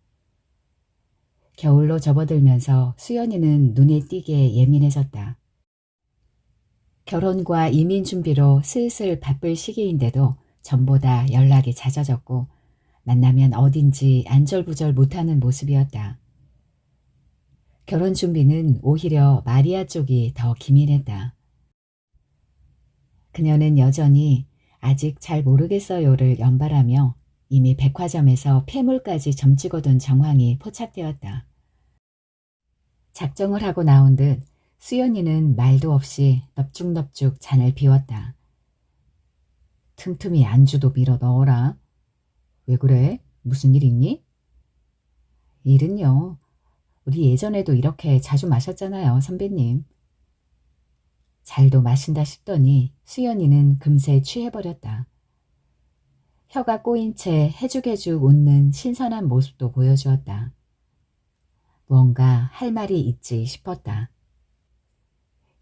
겨울로 접어들면서 수연이는 눈에 띄게 예민해졌다. 결혼과 이민 준비로 슬슬 바쁠 시기인데도 전보다 연락이 잦아졌고 만나면 어딘지 안절부절 못하는 모습이었다. 결혼 준비는 오히려 마리아 쪽이 더 기민했다. 그녀는 여전히 아직 잘 모르겠어요를 연발하며 이미 백화점에서 폐물까지 점찍어둔 정황이 포착되었다. 작정을 하고 나온 듯 수연이는 말도 없이 넙죽넙죽 잔을 비웠다. 틈틈이 안주도 밀어 넣어라. 왜 그래? 무슨 일 있니? 일은요. 우리 예전에도 이렇게 자주 마셨잖아요, 선배님. 잘도 마신다 싶더니 수연이는 금세 취해버렸다. 혀가 꼬인 채 해죽해죽 웃는 신선한 모습도 보여주었다. 무언가 할 말이 있지 싶었다.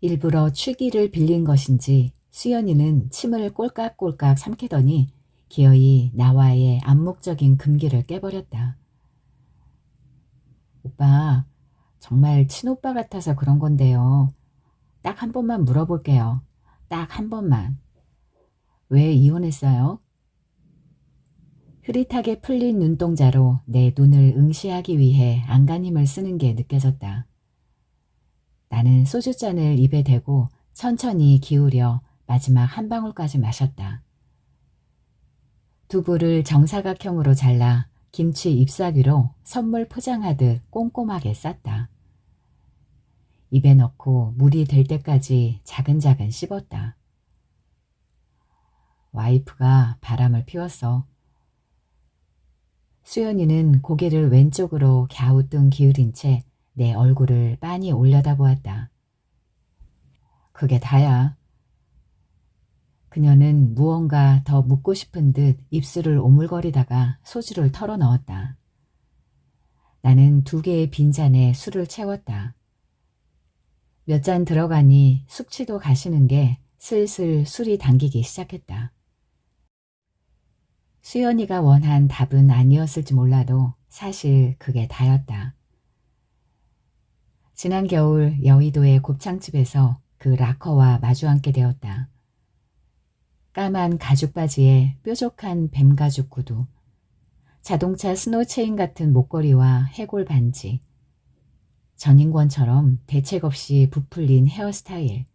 일부러 취기를 빌린 것인지 수연이는 침을 꼴깍꼴깍 삼키더니 기어이 나와의 암묵적인 금기를 깨버렸다. 오빠, 정말 친오빠 같아서 그런 건데요. 딱 한 번만 물어볼게요. 딱 한 번만. 왜 이혼했어요? 흐릿하게 풀린 눈동자로 내 눈을 응시하기 위해 안간힘을 쓰는 게 느껴졌다. 나는 소주잔을 입에 대고 천천히 기울여 마지막 한 방울까지 마셨다. 두부를 정사각형으로 잘라 김치 잎사귀로 선물 포장하듯 꼼꼼하게 쌌다. 입에 넣고 물이 될 때까지 자근자근 씹었다. 와이프가 바람을 피웠어. 수연이는 고개를 왼쪽으로 갸우뚱 기울인 채 내 얼굴을 빤히 올려다보았다. 그게 다야. 그녀는 무언가 더 묻고 싶은 듯 입술을 오물거리다가 소주를 털어 넣었다. 나는 2개의 빈잔에 술을 채웠다. 몇 잔 들어가니 숙취도 가시는 게 슬슬 술이 당기기 시작했다. 수연이가 원한 답은 아니었을지 몰라도 사실 그게 다였다. 지난 겨울 여의도의 곱창집에서 그 락커와 마주 앉게 되었다. 까만 가죽 바지에 뾰족한 뱀가죽 구두, 자동차 스노체인 같은 목걸이와 해골 반지, 전인권처럼 대책 없이 부풀린 헤어스타일.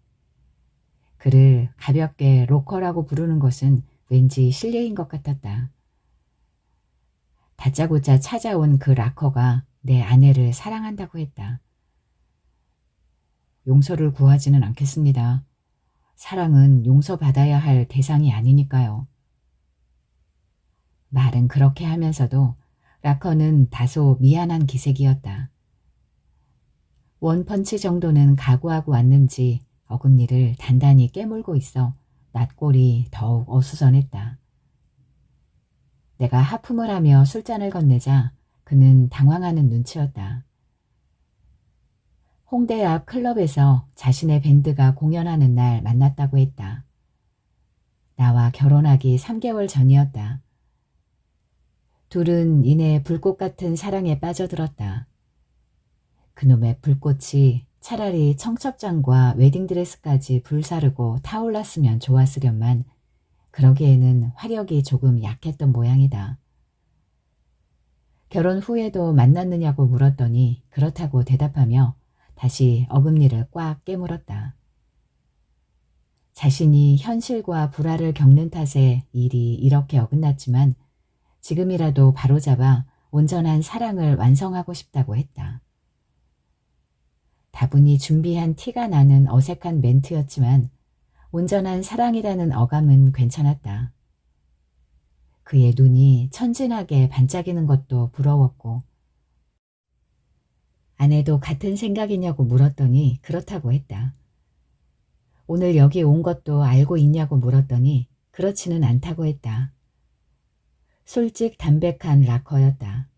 그를 가볍게 로커라고 부르는 것은 왠지 실례인 것 같았다. 다짜고짜 찾아온 그 락커가 내 아내를 사랑한다고 했다. 용서를 구하지는 않겠습니다. 사랑은 용서받아야 할 대상이 아니니까요. 말은 그렇게 하면서도 락커는 다소 미안한 기색이었다. 원펀치 정도는 각오하고 왔는지 어금니를 단단히 깨물고 있어 낯골이 더욱 어수선했다. 내가 하품을 하며 술잔을 건네자 그는 당황하는 눈치였다. 홍대 앞 클럽에서 자신의 밴드가 공연하는 날 만났다고 했다. 나와 결혼하기 3개월 전이었다. 둘은 이내 불꽃 같은 사랑에 빠져들었다. 그놈의 불꽃이 차라리 청첩장과 웨딩드레스까지 불사르고 타올랐으면 좋았으련만 그러기에는 화력이 조금 약했던 모양이다. 결혼 후에도 만났느냐고 물었더니 그렇다고 대답하며 다시 어금니를 꽉 깨물었다. 자신이 현실과 불화를 겪는 탓에 일이 이렇게 어긋났지만 지금이라도 바로잡아 온전한 사랑을 완성하고 싶다고 했다. 다분히 준비한 티가 나는 어색한 멘트였지만 온전한 사랑이라는 어감은 괜찮았다. 그의 눈이 천진하게 반짝이는 것도 부러웠고 아내도 같은 생각이냐고 물었더니 그렇다고 했다. 오늘 여기 온 것도 알고 있냐고 물었더니 그렇지는 않다고 했다. 솔직 담백한 락커였다.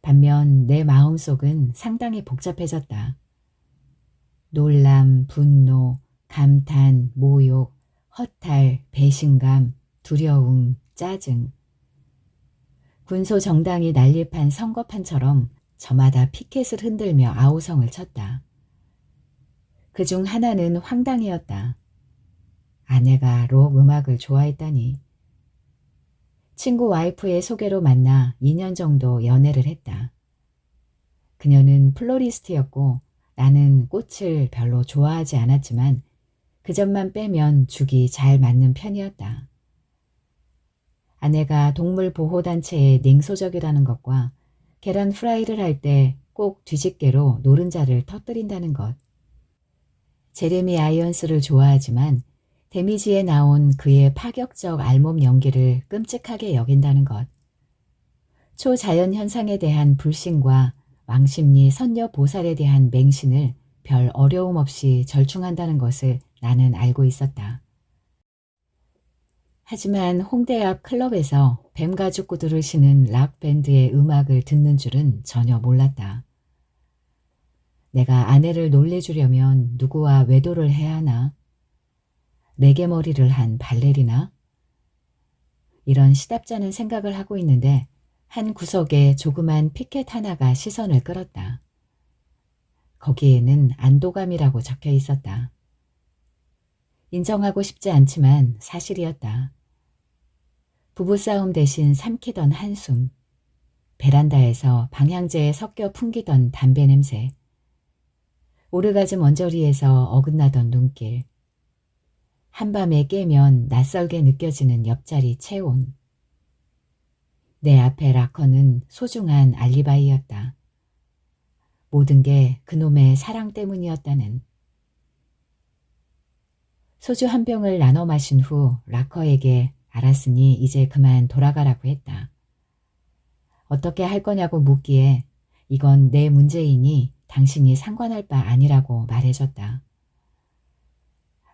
반면 내 마음속은 상당히 복잡해졌다. 놀람, 분노, 감탄, 모욕, 허탈, 배신감, 두려움, 짜증. 군소정당이 난립한 선거판처럼 저마다 피켓을 흔들며 아우성을 쳤다. 그중 하나는 황당이었다. 아내가 록 음악을 좋아했다니. 친구 와이프의 소개로 만나 2년 정도 연애를 했다. 그녀는 플로리스트였고 나는 꽃을 별로 좋아하지 않았지만 그 점만 빼면 죽이 잘 맞는 편이었다. 아내가 동물보호단체의 냉소적이라는 것과 계란 프라이를 할 때 꼭 뒤집개로 노른자를 터뜨린다는 것. 제레미 아이언스를 좋아하지만 데미지에 나온 그의 파격적 알몸 연기를 끔찍하게 여긴다는 것. 초자연 현상에 대한 불신과 왕십리 선녀 보살에 대한 맹신을 별 어려움 없이 절충한다는 것을 나는 알고 있었다. 하지만 홍대 앞 클럽에서 뱀가죽 구두를 신은 락밴드의 음악을 듣는 줄은 전혀 몰랐다. 내가 아내를 놀래주려면 누구와 외도를 해야 하나? 레게머리를 한 발레리나? 이런 시답잖은 생각을 하고 있는데 한 구석에 조그만 피켓 하나가 시선을 끌었다. 거기에는 안도감이라고 적혀 있었다. 인정하고 싶지 않지만 사실이었다. 부부싸움 대신 삼키던 한숨, 베란다에서 방향제에 섞여 풍기던 담배 냄새, 오르가즘 언저리에서 어긋나던 눈길, 한밤에 깨면 낯설게 느껴지는 옆자리 체온. 내 앞에 락커는 소중한 알리바이였다. 모든 게 그놈의 사랑 때문이었다는. 소주 한 병을 나눠 마신 후 락커에게 알았으니 이제 그만 돌아가라고 했다. 어떻게 할 거냐고 묻기에 이건 내 문제이니 당신이 상관할 바 아니라고 말해줬다.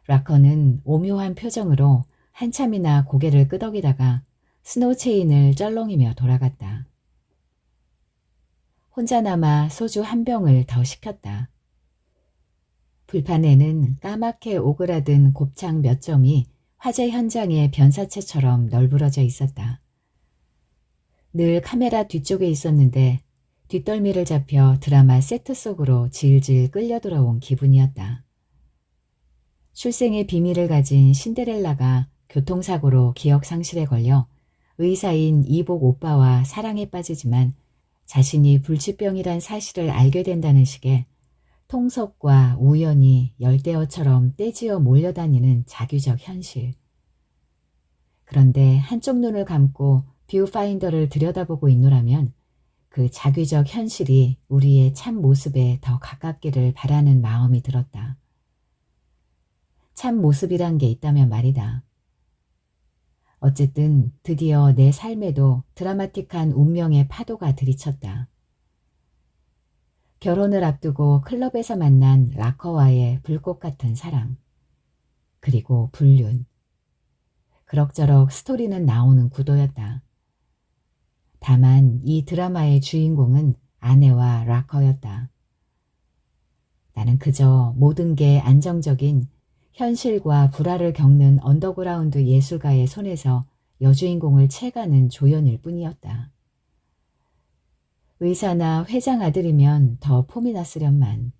락커는 오묘한 표정으로 한참이나 고개를 끄덕이다가 스노우체인을 쩔렁이며 돌아갔다. 혼자 남아 소주 한 병을 더 시켰다. 불판에는 까맣게 오그라든 곱창 몇 점이 화재 현장의 변사체처럼 널브러져 있었다. 늘 카메라 뒤쪽에 있었는데 뒷덜미를 잡혀 드라마 세트 속으로 질질 끌려 들어온 기분이었다. 출생의 비밀을 가진 신데렐라가 교통사고로 기억상실에 걸려 의사인 이복 오빠와 사랑에 빠지지만 자신이 불치병이란 사실을 알게 된다는 식의 통속과 우연히 열대어처럼 떼지어 몰려다니는 자규적 현실. 그런데 한쪽 눈을 감고 뷰파인더를 들여다보고 있노라면 그 자규적 현실이 우리의 참 모습에 더 가깝기를 바라는 마음이 들었다. 참 모습이란 게 있다면 말이다. 어쨌든 드디어 내 삶에도 드라마틱한 운명의 파도가 들이쳤다. 결혼을 앞두고 클럽에서 만난 락커와의 불꽃 같은 사랑. 그리고 불륜. 그럭저럭 스토리는 나오는 구도였다. 다만 이 드라마의 주인공은 아내와 락커였다. 나는 그저 모든 게 안정적인 현실과 불화를 겪는 언더그라운드 예술가의 손에서 여주인공을 채가는 조연일 뿐이었다. 의사나 회장 아들이면 더 폼이 났으련만.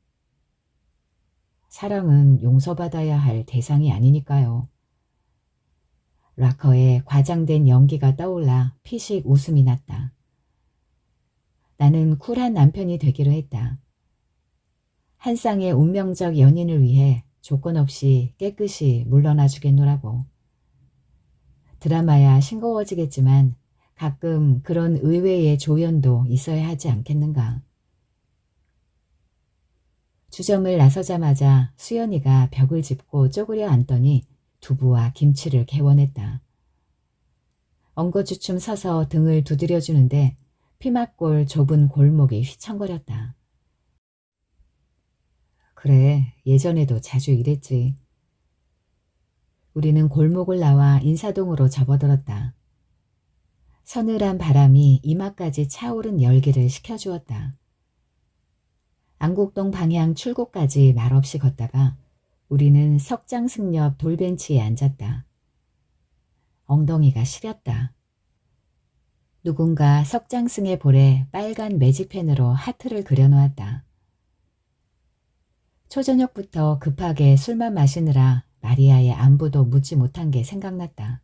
사랑은 용서받아야 할 대상이 아니니까요. 락커의 과장된 연기가 떠올라 피식 웃음이 났다. 나는 쿨한 남편이 되기로 했다. 한 쌍의 운명적 연인을 위해 조건 없이 깨끗이 물러나 주겠노라고. 드라마야 싱거워지겠지만 가끔 그런 의외의 조연도 있어야 하지 않겠는가. 주점을 나서자마자 수연이가 벽을 짚고 쪼그려 앉더니 두부와 김치를 개원했다. 엉거주춤 서서 등을 두드려주는데 피막골 좁은 골목이 휘청거렸다. 그래, 예전에도 자주 이랬지. 우리는 골목을 나와 인사동으로 접어들었다. 서늘한 바람이 이마까지 차오른 열기를 식혀주었다. 안국동 방향 출구까지 말없이 걷다가 우리는 석장승 옆 돌벤치에 앉았다. 엉덩이가 시렸다. 누군가 석장승의 볼에 빨간 매직펜으로 하트를 그려놓았다. 초저녁부터 급하게 술만 마시느라 마리아의 안부도 묻지 못한 게 생각났다.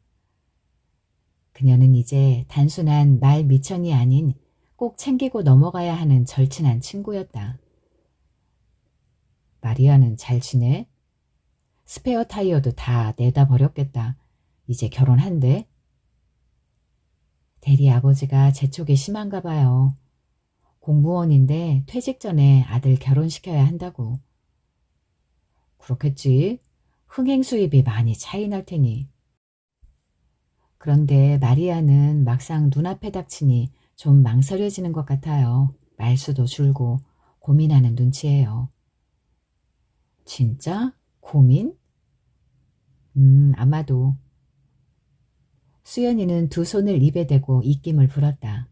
그녀는 이제 단순한 말 미천이 아닌 꼭 챙기고 넘어가야 하는 절친한 친구였다. 마리아는 잘 지내? 스페어 타이어도 다 내다 버렸겠다. 이제 결혼한대? 대리 아버지가 재촉이 심한가 봐요. 공무원인데 퇴직 전에 아들 결혼시켜야 한다고. 그렇겠지. 흥행 수입이 많이 차이 날 테니. 그런데 마리아는 막상 눈앞에 닥치니 좀 망설여지는 것 같아요. 말수도 줄고 고민하는 눈치예요. 진짜? 고민? 아마도. 수연이는 두 손을 입에 대고 입김을 불었다.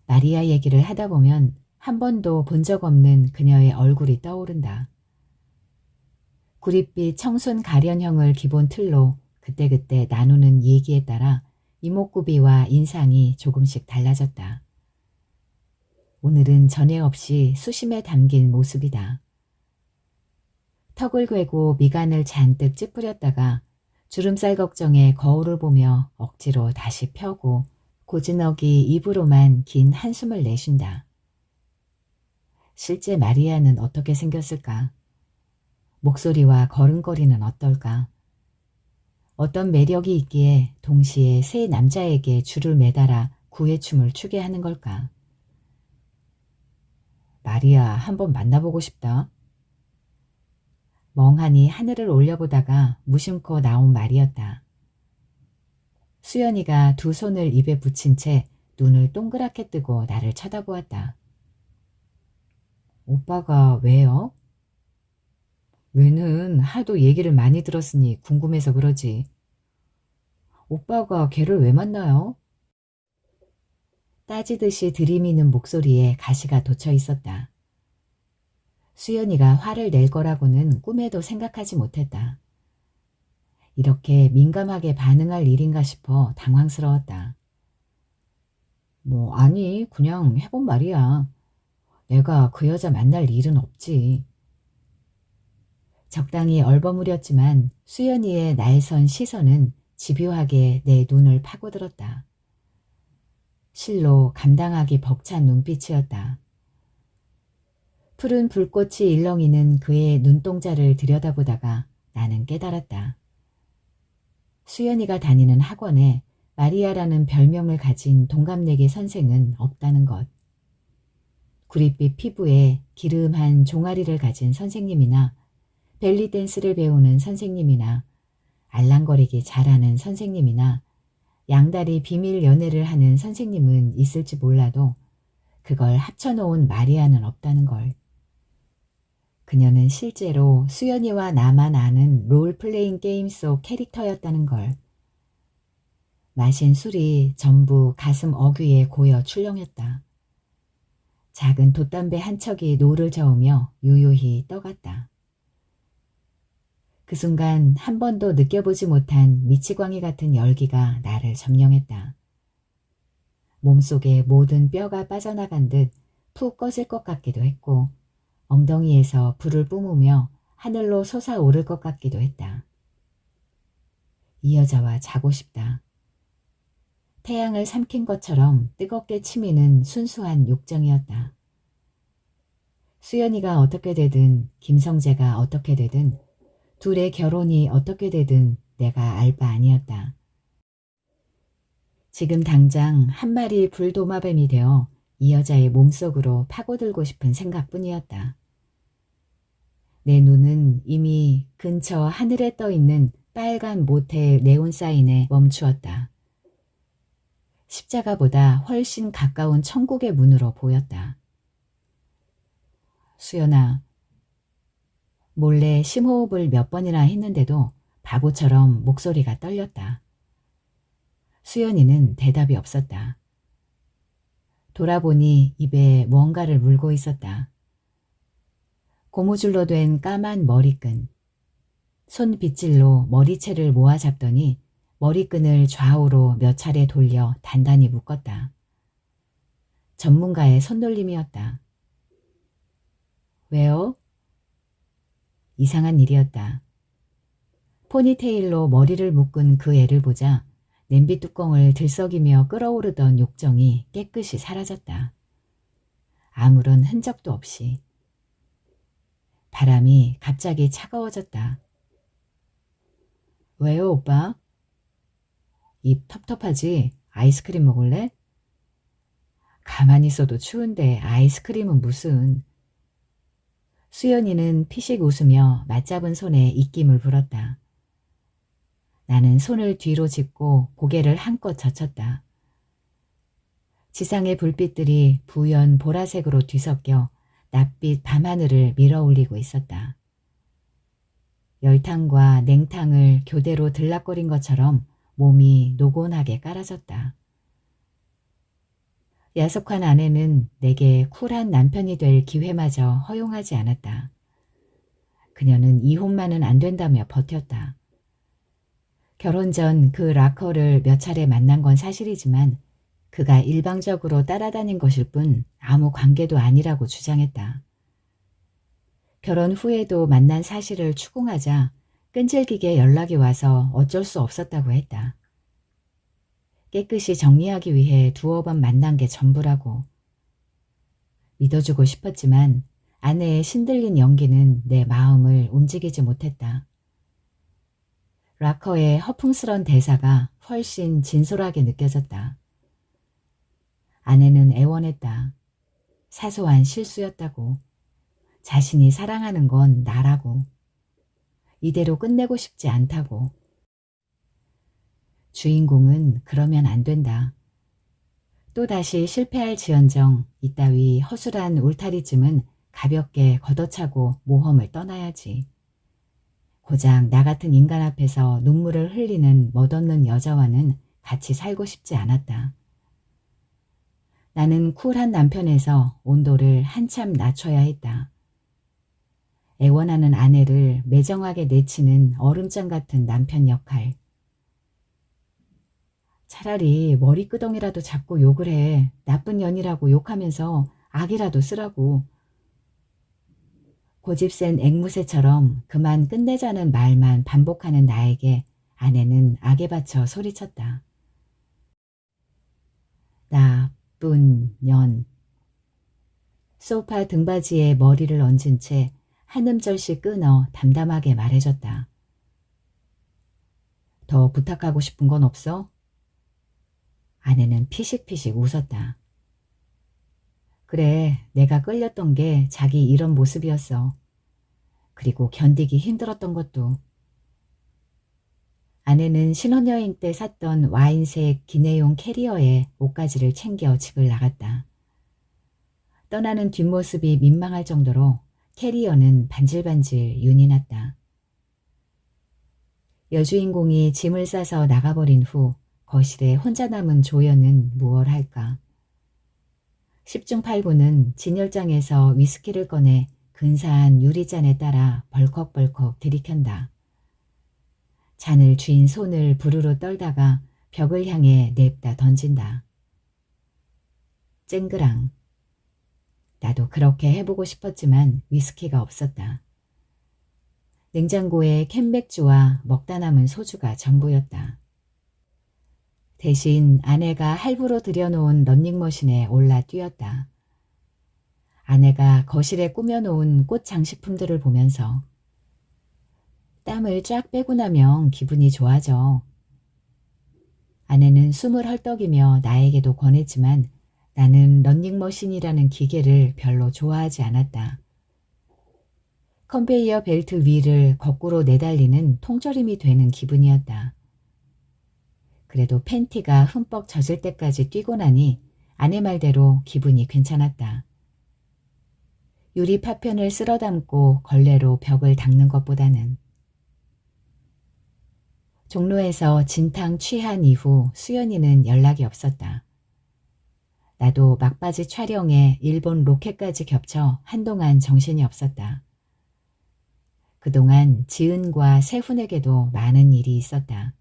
마리아 얘기를 하다 보면 한 번도 본 적 없는 그녀의 얼굴이 떠오른다. 구릿빛 청순 가련형을 기본 틀로 그때그때 나누는 얘기에 따라 이목구비와 인상이 조금씩 달라졌다. 오늘은 전에 없이 수심에 담긴 모습이다. 턱을 괴고 미간을 잔뜩 찌푸렸다가 주름살 걱정에 거울을 보며 억지로 다시 펴고 고즈넉이 입으로만 긴 한숨을 내쉰다. 실제 마리아는 어떻게 생겼을까? 목소리와 걸음걸이는 어떨까? 어떤 매력이 있기에 동시에 세 남자에게 줄을 매달아 구애춤을 추게 하는 걸까? 마리아, 한번 만나보고 싶다. 멍하니 하늘을 올려보다가 무심코 나온 말이었다. 수연이가 두 손을 입에 붙인 채 눈을 동그랗게 뜨고 나를 쳐다보았다. 오빠가 왜요? 왜는 하도 얘기를 많이 들었으니 궁금해서 그러지. 오빠가 걔를 왜 만나요? 따지듯이 들이미는 목소리에 가시가 돋쳐 있었다. 수연이가 화를 낼 거라고는 꿈에도 생각하지 못했다. 이렇게 민감하게 반응할 일인가 싶어 당황스러웠다. 아니, 그냥 해본 말이야. 내가 그 여자 만날 일은 없지. 적당히 얼버무렸지만 수연이의 날선 시선은 집요하게 내 눈을 파고들었다. 실로 감당하기 벅찬 눈빛이었다. 푸른 불꽃이 일렁이는 그의 눈동자를 들여다보다가 나는 깨달았다. 수연이가 다니는 학원에 마리아라는 별명을 가진 동갑내기 선생은 없다는 것. 구릿빛 피부에 기름한 종아리를 가진 선생님이나 벨리댄스를 배우는 선생님이나 알랑거리기 잘하는 선생님이나 양다리 비밀 연애를 하는 선생님은 있을지 몰라도 그걸 합쳐놓은 마리아는 없다는 걸. 그녀는 실제로 수연이와 나만 아는 롤플레잉 게임 속 캐릭터였다는 걸. 마신 술이 전부 가슴 어귀에 고여 출렁였다. 작은 돛담배 한 척이 노를 저으며 유유히 떠갔다. 그 순간 한 번도 느껴보지 못한 미치광이 같은 열기가 나를 점령했다. 몸속에 모든 뼈가 빠져나간 듯 푹 꺼질 것 같기도 했고 엉덩이에서 불을 뿜으며 하늘로 솟아오를 것 같기도 했다. 이 여자와 자고 싶다. 태양을 삼킨 것처럼 뜨겁게 치미는 순수한 욕정이었다. 수연이가 어떻게 되든 김성재가 어떻게 되든 둘의 결혼이 어떻게 되든 내가 알 바 아니었다. 지금 당장 한 마리 불도마뱀이 되어 이 여자의 몸속으로 파고들고 싶은 생각뿐이었다. 내 눈은 이미 근처 하늘에 떠있는 빨간 모텔 네온 사인에 멈추었다. 십자가보다 훨씬 가까운 천국의 문으로 보였다. 수연아, 몰래 심호흡을 몇 번이나 했는데도 바보처럼 목소리가 떨렸다. 수연이는 대답이 없었다. 돌아보니 입에 뭔가를 물고 있었다. 고무줄로 된 까만 머리끈. 손 빗질로 머리채를 모아 잡더니 머리끈을 좌우로 몇 차례 돌려 단단히 묶었다. 전문가의 손놀림이었다. 왜요? 이상한 일이었다. 포니테일로 머리를 묶은 그 애를 보자 냄비 뚜껑을 들썩이며 끓어오르던 욕정이 깨끗이 사라졌다. 아무런 흔적도 없이. 바람이 갑자기 차가워졌다. 왜요, 오빠? 입 텁텁하지? 아이스크림 먹을래? 가만히 있어도 추운데 아이스크림은 무슨. 수연이는 피식 웃으며 맞잡은 손에 입김을 불었다. 나는 손을 뒤로 짚고 고개를 한껏 젖혔다. 지상의 불빛들이 부연 보라색으로 뒤섞여 낯빛 밤하늘을 밀어올리고 있었다. 열탕과 냉탕을 교대로 들락거린 것처럼 몸이 노곤하게 깔아졌다. 야속한 아내는 내게 쿨한 남편이 될 기회마저 허용하지 않았다. 그녀는 이혼만은 안 된다며 버텼다. 결혼 전 그 락커를 몇 차례 만난 건 사실이지만 그가 일방적으로 따라다닌 것일 뿐 아무 관계도 아니라고 주장했다. 결혼 후에도 만난 사실을 추궁하자 끈질기게 연락이 와서 어쩔 수 없었다고 했다. 깨끗이 정리하기 위해 두어 번 만난 게 전부라고. 믿어주고 싶었지만 아내의 신들린 연기는 내 마음을 움직이지 못했다. 락커의 허풍스런 대사가 훨씬 진솔하게 느껴졌다. 아내는 애원했다. 사소한 실수였다고. 자신이 사랑하는 건 나라고. 이대로 끝내고 싶지 않다고. 주인공은 그러면 안 된다. 또다시 실패할 지언정 이따위 허술한 울타리쯤은 가볍게 걷어차고 모험을 떠나야지. 고작 나 같은 인간 앞에서 눈물을 흘리는 멋없는 여자와는 같이 살고 싶지 않았다. 나는 쿨한 남편에서 온도를 한참 낮춰야 했다. 애원하는 아내를 매정하게 내치는 얼음장 같은 남편 역할. 차라리 머리끄덩이라도 잡고 욕을 해. 나쁜 년이라고 욕하면서 악이라도 쓰라고. 고집센 앵무새처럼 그만 끝내자는 말만 반복하는 나에게 아내는 악에 받쳐 소리쳤다. 나쁜 년. 소파 등받이에 머리를 얹은 채 한 음절씩 끊어 담담하게 말해줬다. 더 부탁하고 싶은 건 없어? 아내는 피식피식 웃었다. 그래, 내가 끌렸던 게 자기 이런 모습이었어. 그리고 견디기 힘들었던 것도. 아내는 신혼여행 때 샀던 와인색 기내용 캐리어에 옷가지를 챙겨 집을 나갔다. 떠나는 뒷모습이 민망할 정도로 캐리어는 반질반질 윤이 났다. 여주인공이 짐을 싸서 나가버린 후 거실에 혼자 남은 조연은 무얼 할까. 10중 8구는 진열장에서 위스키를 꺼내 근사한 유리잔에 따라 벌컥벌컥 들이켠다. 잔을 쥔 손을 부르르 떨다가 벽을 향해 냅다 던진다. 쨍그랑. 나도 그렇게 해보고 싶었지만 위스키가 없었다. 냉장고에 캔맥주와 먹다 남은 소주가 전부였다. 대신 아내가 할부로 들여놓은 런닝머신에 올라 뛰었다. 아내가 거실에 꾸며놓은 꽃 장식품들을 보면서 땀을 쫙 빼고 나면 기분이 좋아져. 아내는 숨을 헐떡이며 나에게도 권했지만 나는 런닝머신이라는 기계를 별로 좋아하지 않았다. 컨베이어 벨트 위를 거꾸로 내달리는 통조림이 되는 기분이었다. 그래도 팬티가 흠뻑 젖을 때까지 뛰고 나니 아내 말대로 기분이 괜찮았다. 유리 파편을 쓸어 담고 걸레로 벽을 닦는 것보다는. 종로에서 진탕 취한 이후 수연이는 연락이 없었다. 나도 막바지 촬영에 일본 로켓까지 겹쳐 한동안 정신이 없었다. 그동안 지은과 세훈에게도 많은 일이 있었다.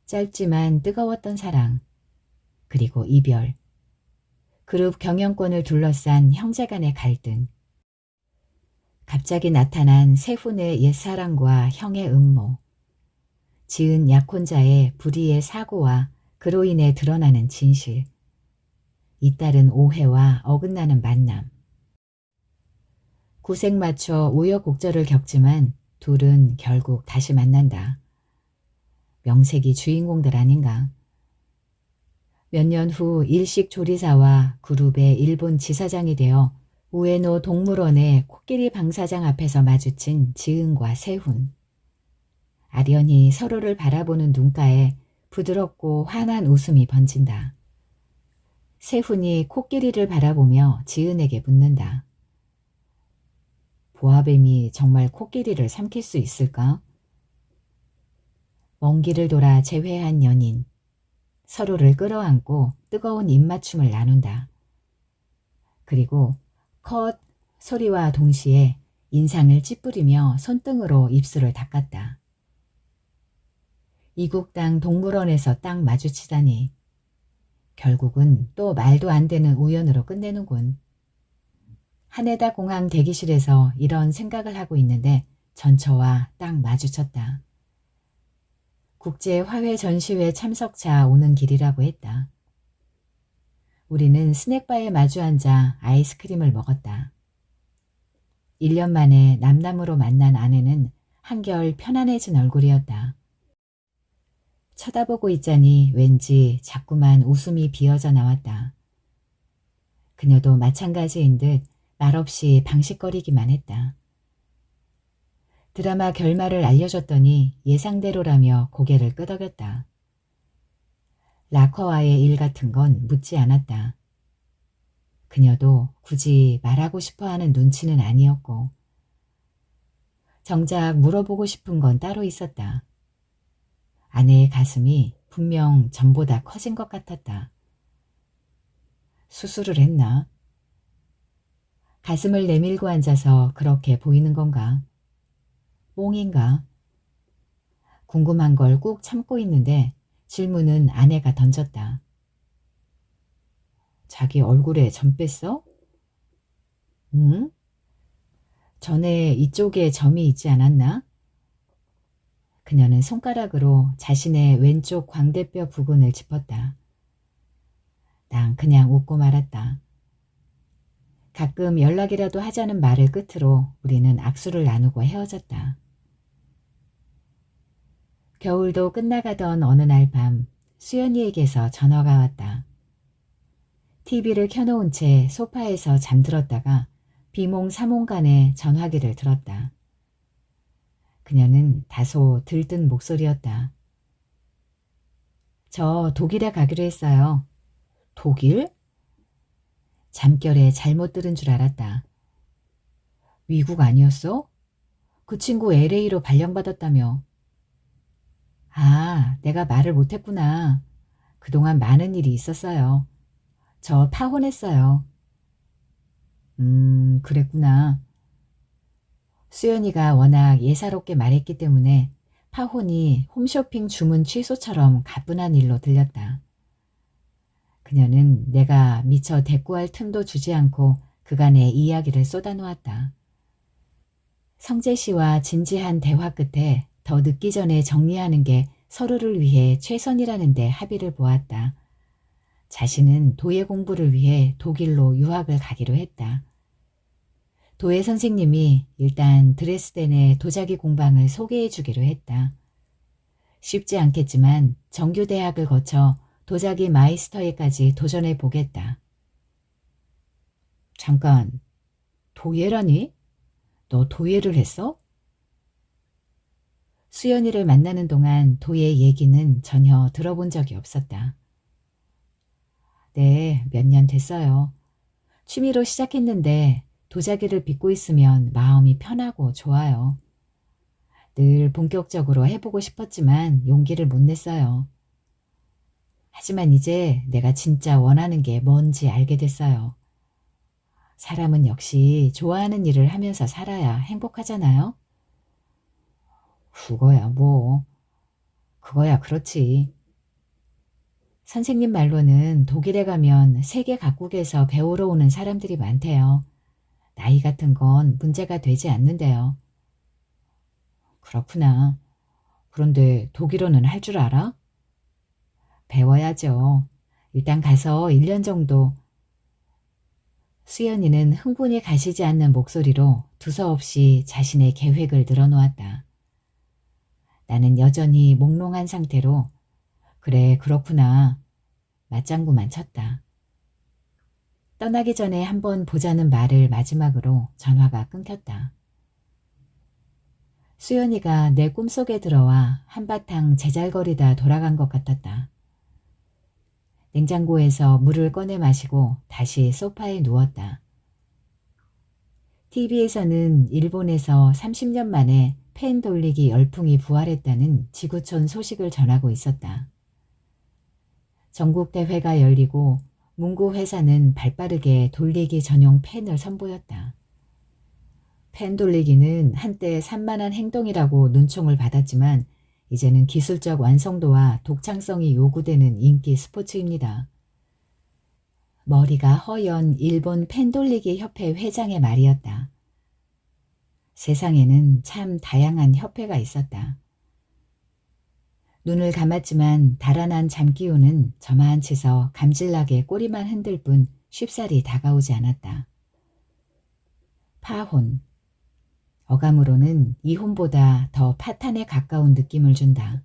짧지만 뜨거웠던 사랑, 그리고 이별, 그룹 경영권을 둘러싼 형제간의 갈등, 갑자기 나타난 세훈의 옛사랑과 형의 음모, 지은 약혼자의 불의의 사고와 그로 인해 드러나는 진실, 잇따른 오해와 어긋나는 만남. 구색 맞춰 우여곡절을 겪지만 둘은 결국 다시 만난다. 명색이 주인공들 아닌가. 몇 년 후 일식 조리사와 그룹의 일본 지사장이 되어 우에노 동물원의 코끼리 방사장 앞에서 마주친 지은과 세훈. 아련히 서로를 바라보는 눈가에 부드럽고 환한 웃음이 번진다. 세훈이 코끼리를 바라보며 지은에게 묻는다. 보아뱀이 정말 코끼리를 삼킬 수 있을까? 먼 길을 돌아 재회한 연인. 서로를 끌어안고 뜨거운 입맞춤을 나눈다. 그리고 컷 소리와 동시에 인상을 찌푸리며 손등으로 입술을 닦았다. 이국당 동물원에서 딱 마주치다니. 결국은 또 말도 안 되는 우연으로 끝내는군. 하네다 공항 대기실에서 이런 생각을 하고 있는데 전처와 딱 마주쳤다. 국제화훼 전시회 참석차 오는 길이라고 했다. 우리는 스낵바에 마주 앉아 아이스크림을 먹었다. 1년 만에 남남으로 만난 아내는 한결 편안해진 얼굴이었다. 쳐다보고 있자니 왠지 자꾸만 웃음이 비어져 나왔다. 그녀도 마찬가지인 듯 말없이 방식거리기만 했다. 드라마 결말을 알려줬더니 예상대로라며 고개를 끄덕였다. 락커와의 일 같은 건 묻지 않았다. 그녀도 굳이 말하고 싶어하는 눈치는 아니었고 정작 물어보고 싶은 건 따로 있었다. 아내의 가슴이 분명 전보다 커진 것 같았다. 수술을 했나? 가슴을 내밀고 앉아서 그렇게 보이는 건가? 뽕인가? 궁금한 걸 꾹 참고 있는데 질문은 아내가 던졌다. 자기 얼굴에 점 뺐어? 응? 전에 이쪽에 점이 있지 않았나? 그녀는 손가락으로 자신의 왼쪽 광대뼈 부근을 짚었다. 난 그냥 웃고 말았다. 가끔 연락이라도 하자는 말을 끝으로 우리는 악수를 나누고 헤어졌다. 겨울도 끝나가던 어느 날 밤 수연이에게서 전화가 왔다. TV를 켜놓은 채 소파에서 잠들었다가 비몽사몽간에 전화기를 들었다. 그녀는 다소 들뜬 목소리였다. 저 독일에 가기로 했어요. 독일? 잠결에 잘못 들은 줄 알았다. 미국 아니었어? 그 친구 LA로 발령받았다며. 아, 내가 말을 못했구나. 그동안 많은 일이 있었어요. 저 파혼했어요. 그랬구나. 수연이가 워낙 예사롭게 말했기 때문에 파혼이 홈쇼핑 주문 취소처럼 가뿐한 일로 들렸다. 그녀는 내가 미처 대꾸할 틈도 주지 않고 그간의 이야기를 쏟아놓았다. 성재 씨와 진지한 대화 끝에 더 늦기 전에 정리하는 게 서로를 위해 최선이라는 데 합의를 보았다. 자신은 도예 공부를 위해 독일로 유학을 가기로 했다. 도예 선생님이 일단 드레스덴의 도자기 공방을 소개해 주기로 했다. 쉽지 않겠지만 정규대학을 거쳐 도자기 마이스터에까지 도전해 보겠다. 잠깐, 도예라니? 너 도예를 했어? 수연이를 만나는 동안 도예 얘기는 전혀 들어본 적이 없었다. 네, 몇 년 됐어요. 취미로 시작했는데 도자기를 빚고 있으면 마음이 편하고 좋아요. 늘 본격적으로 해보고 싶었지만 용기를 못 냈어요. 하지만 이제 내가 진짜 원하는 게 뭔지 알게 됐어요. 사람은 역시 좋아하는 일을 하면서 살아야 행복하잖아요. 그거야 뭐. 그거야 그렇지. 선생님 말로는 독일에 가면 세계 각국에서 배우러 오는 사람들이 많대요. 나이 같은 건 문제가 되지 않는데요. 그렇구나. 그런데 독일어는 할 줄 알아? 배워야죠. 일단 가서 1년 정도. 수연이는 흥분이 가시지 않는 목소리로 두서없이 자신의 계획을 늘어놓았다. 나는 여전히 몽롱한 상태로 그래 그렇구나 맞장구만 쳤다. 떠나기 전에 한번 보자는 말을 마지막으로 전화가 끊겼다. 수연이가 내 꿈속에 들어와 한바탕 제잘거리다 돌아간 것 같았다. 냉장고에서 물을 꺼내 마시고 다시 소파에 누웠다. TV에서는 일본에서 30년 만에 팬 돌리기 열풍이 부활했다는 지구촌 소식을 전하고 있었다. 전국 대회가 열리고 문구 회사는 발빠르게 돌리기 전용 팬을 선보였다. 팬 돌리기는 한때 산만한 행동이라고 눈총을 받았지만 이제는 기술적 완성도와 독창성이 요구되는 인기 스포츠입니다. 머리가 허연 일본 팬 돌리기 협회 회장의 말이었다. 세상에는 참 다양한 협회가 있었다. 눈을 감았지만 달아난 잠기운은 저만치서 감질나게 꼬리만 흔들 뿐 쉽사리 다가오지 않았다. 파혼. 어감으로는 이혼보다 더 파탄에 가까운 느낌을 준다.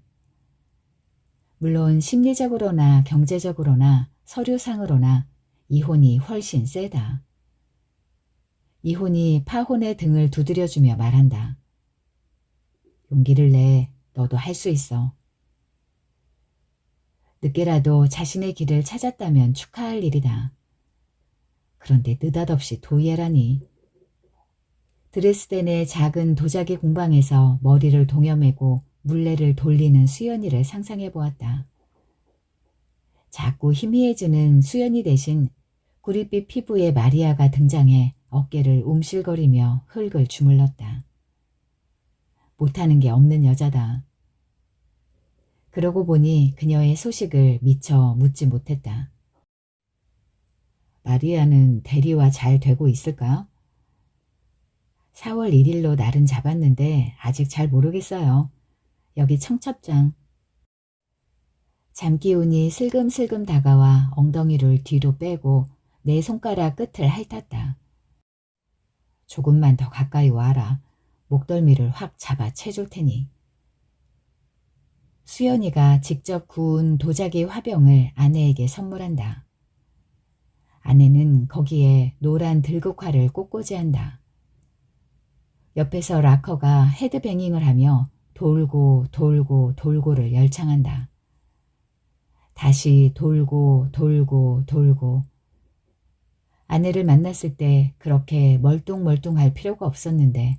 물론 심리적으로나 경제적으로나 서류상으로나 이혼이 훨씬 세다. 이혼이 파혼의 등을 두드려주며 말한다. 용기를 내. 너도 할 수 있어. 늦게라도 자신의 길을 찾았다면 축하할 일이다. 그런데 느닷없이 도예라니. 드레스덴의 작은 도자기 공방에서 머리를 동여매고 물레를 돌리는 수연이를 상상해 보았다. 자꾸 희미해지는 수연이 대신 구릿빛 피부의 마리아가 등장해 어깨를 움실거리며 흙을 주물렀다. 못하는 게 없는 여자다. 그러고 보니 그녀의 소식을 미처 묻지 못했다. 마리아는 대리와 잘 되고 있을까? 4월 1일로 날은 잡았는데 아직 잘 모르겠어요. 여기 청첩장. 잠기운이 슬금슬금 다가와 엉덩이를 뒤로 빼고 내 손가락 끝을 핥았다. 조금만 더 가까이 와라. 목덜미를 확 잡아 채줄 테니. 수연이가 직접 구운 도자기 화병을 아내에게 선물한다. 아내는 거기에 노란 들국화를 꽂고지한다. 옆에서 락커가 헤드뱅잉을 하며 돌고 돌고 돌고를 열창한다. 다시 돌고 돌고 돌고. 아내를 만났을 때 그렇게 멀뚱멀뚱할 필요가 없었는데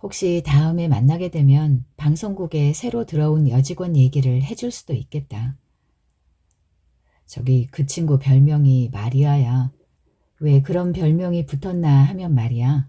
혹시 다음에 만나게 되면 방송국에 새로 들어온 여직원 얘기를 해줄 수도 있겠다. 저기 그 친구 별명이 마리아야. 왜 그런 별명이 붙었나 하면 말이야.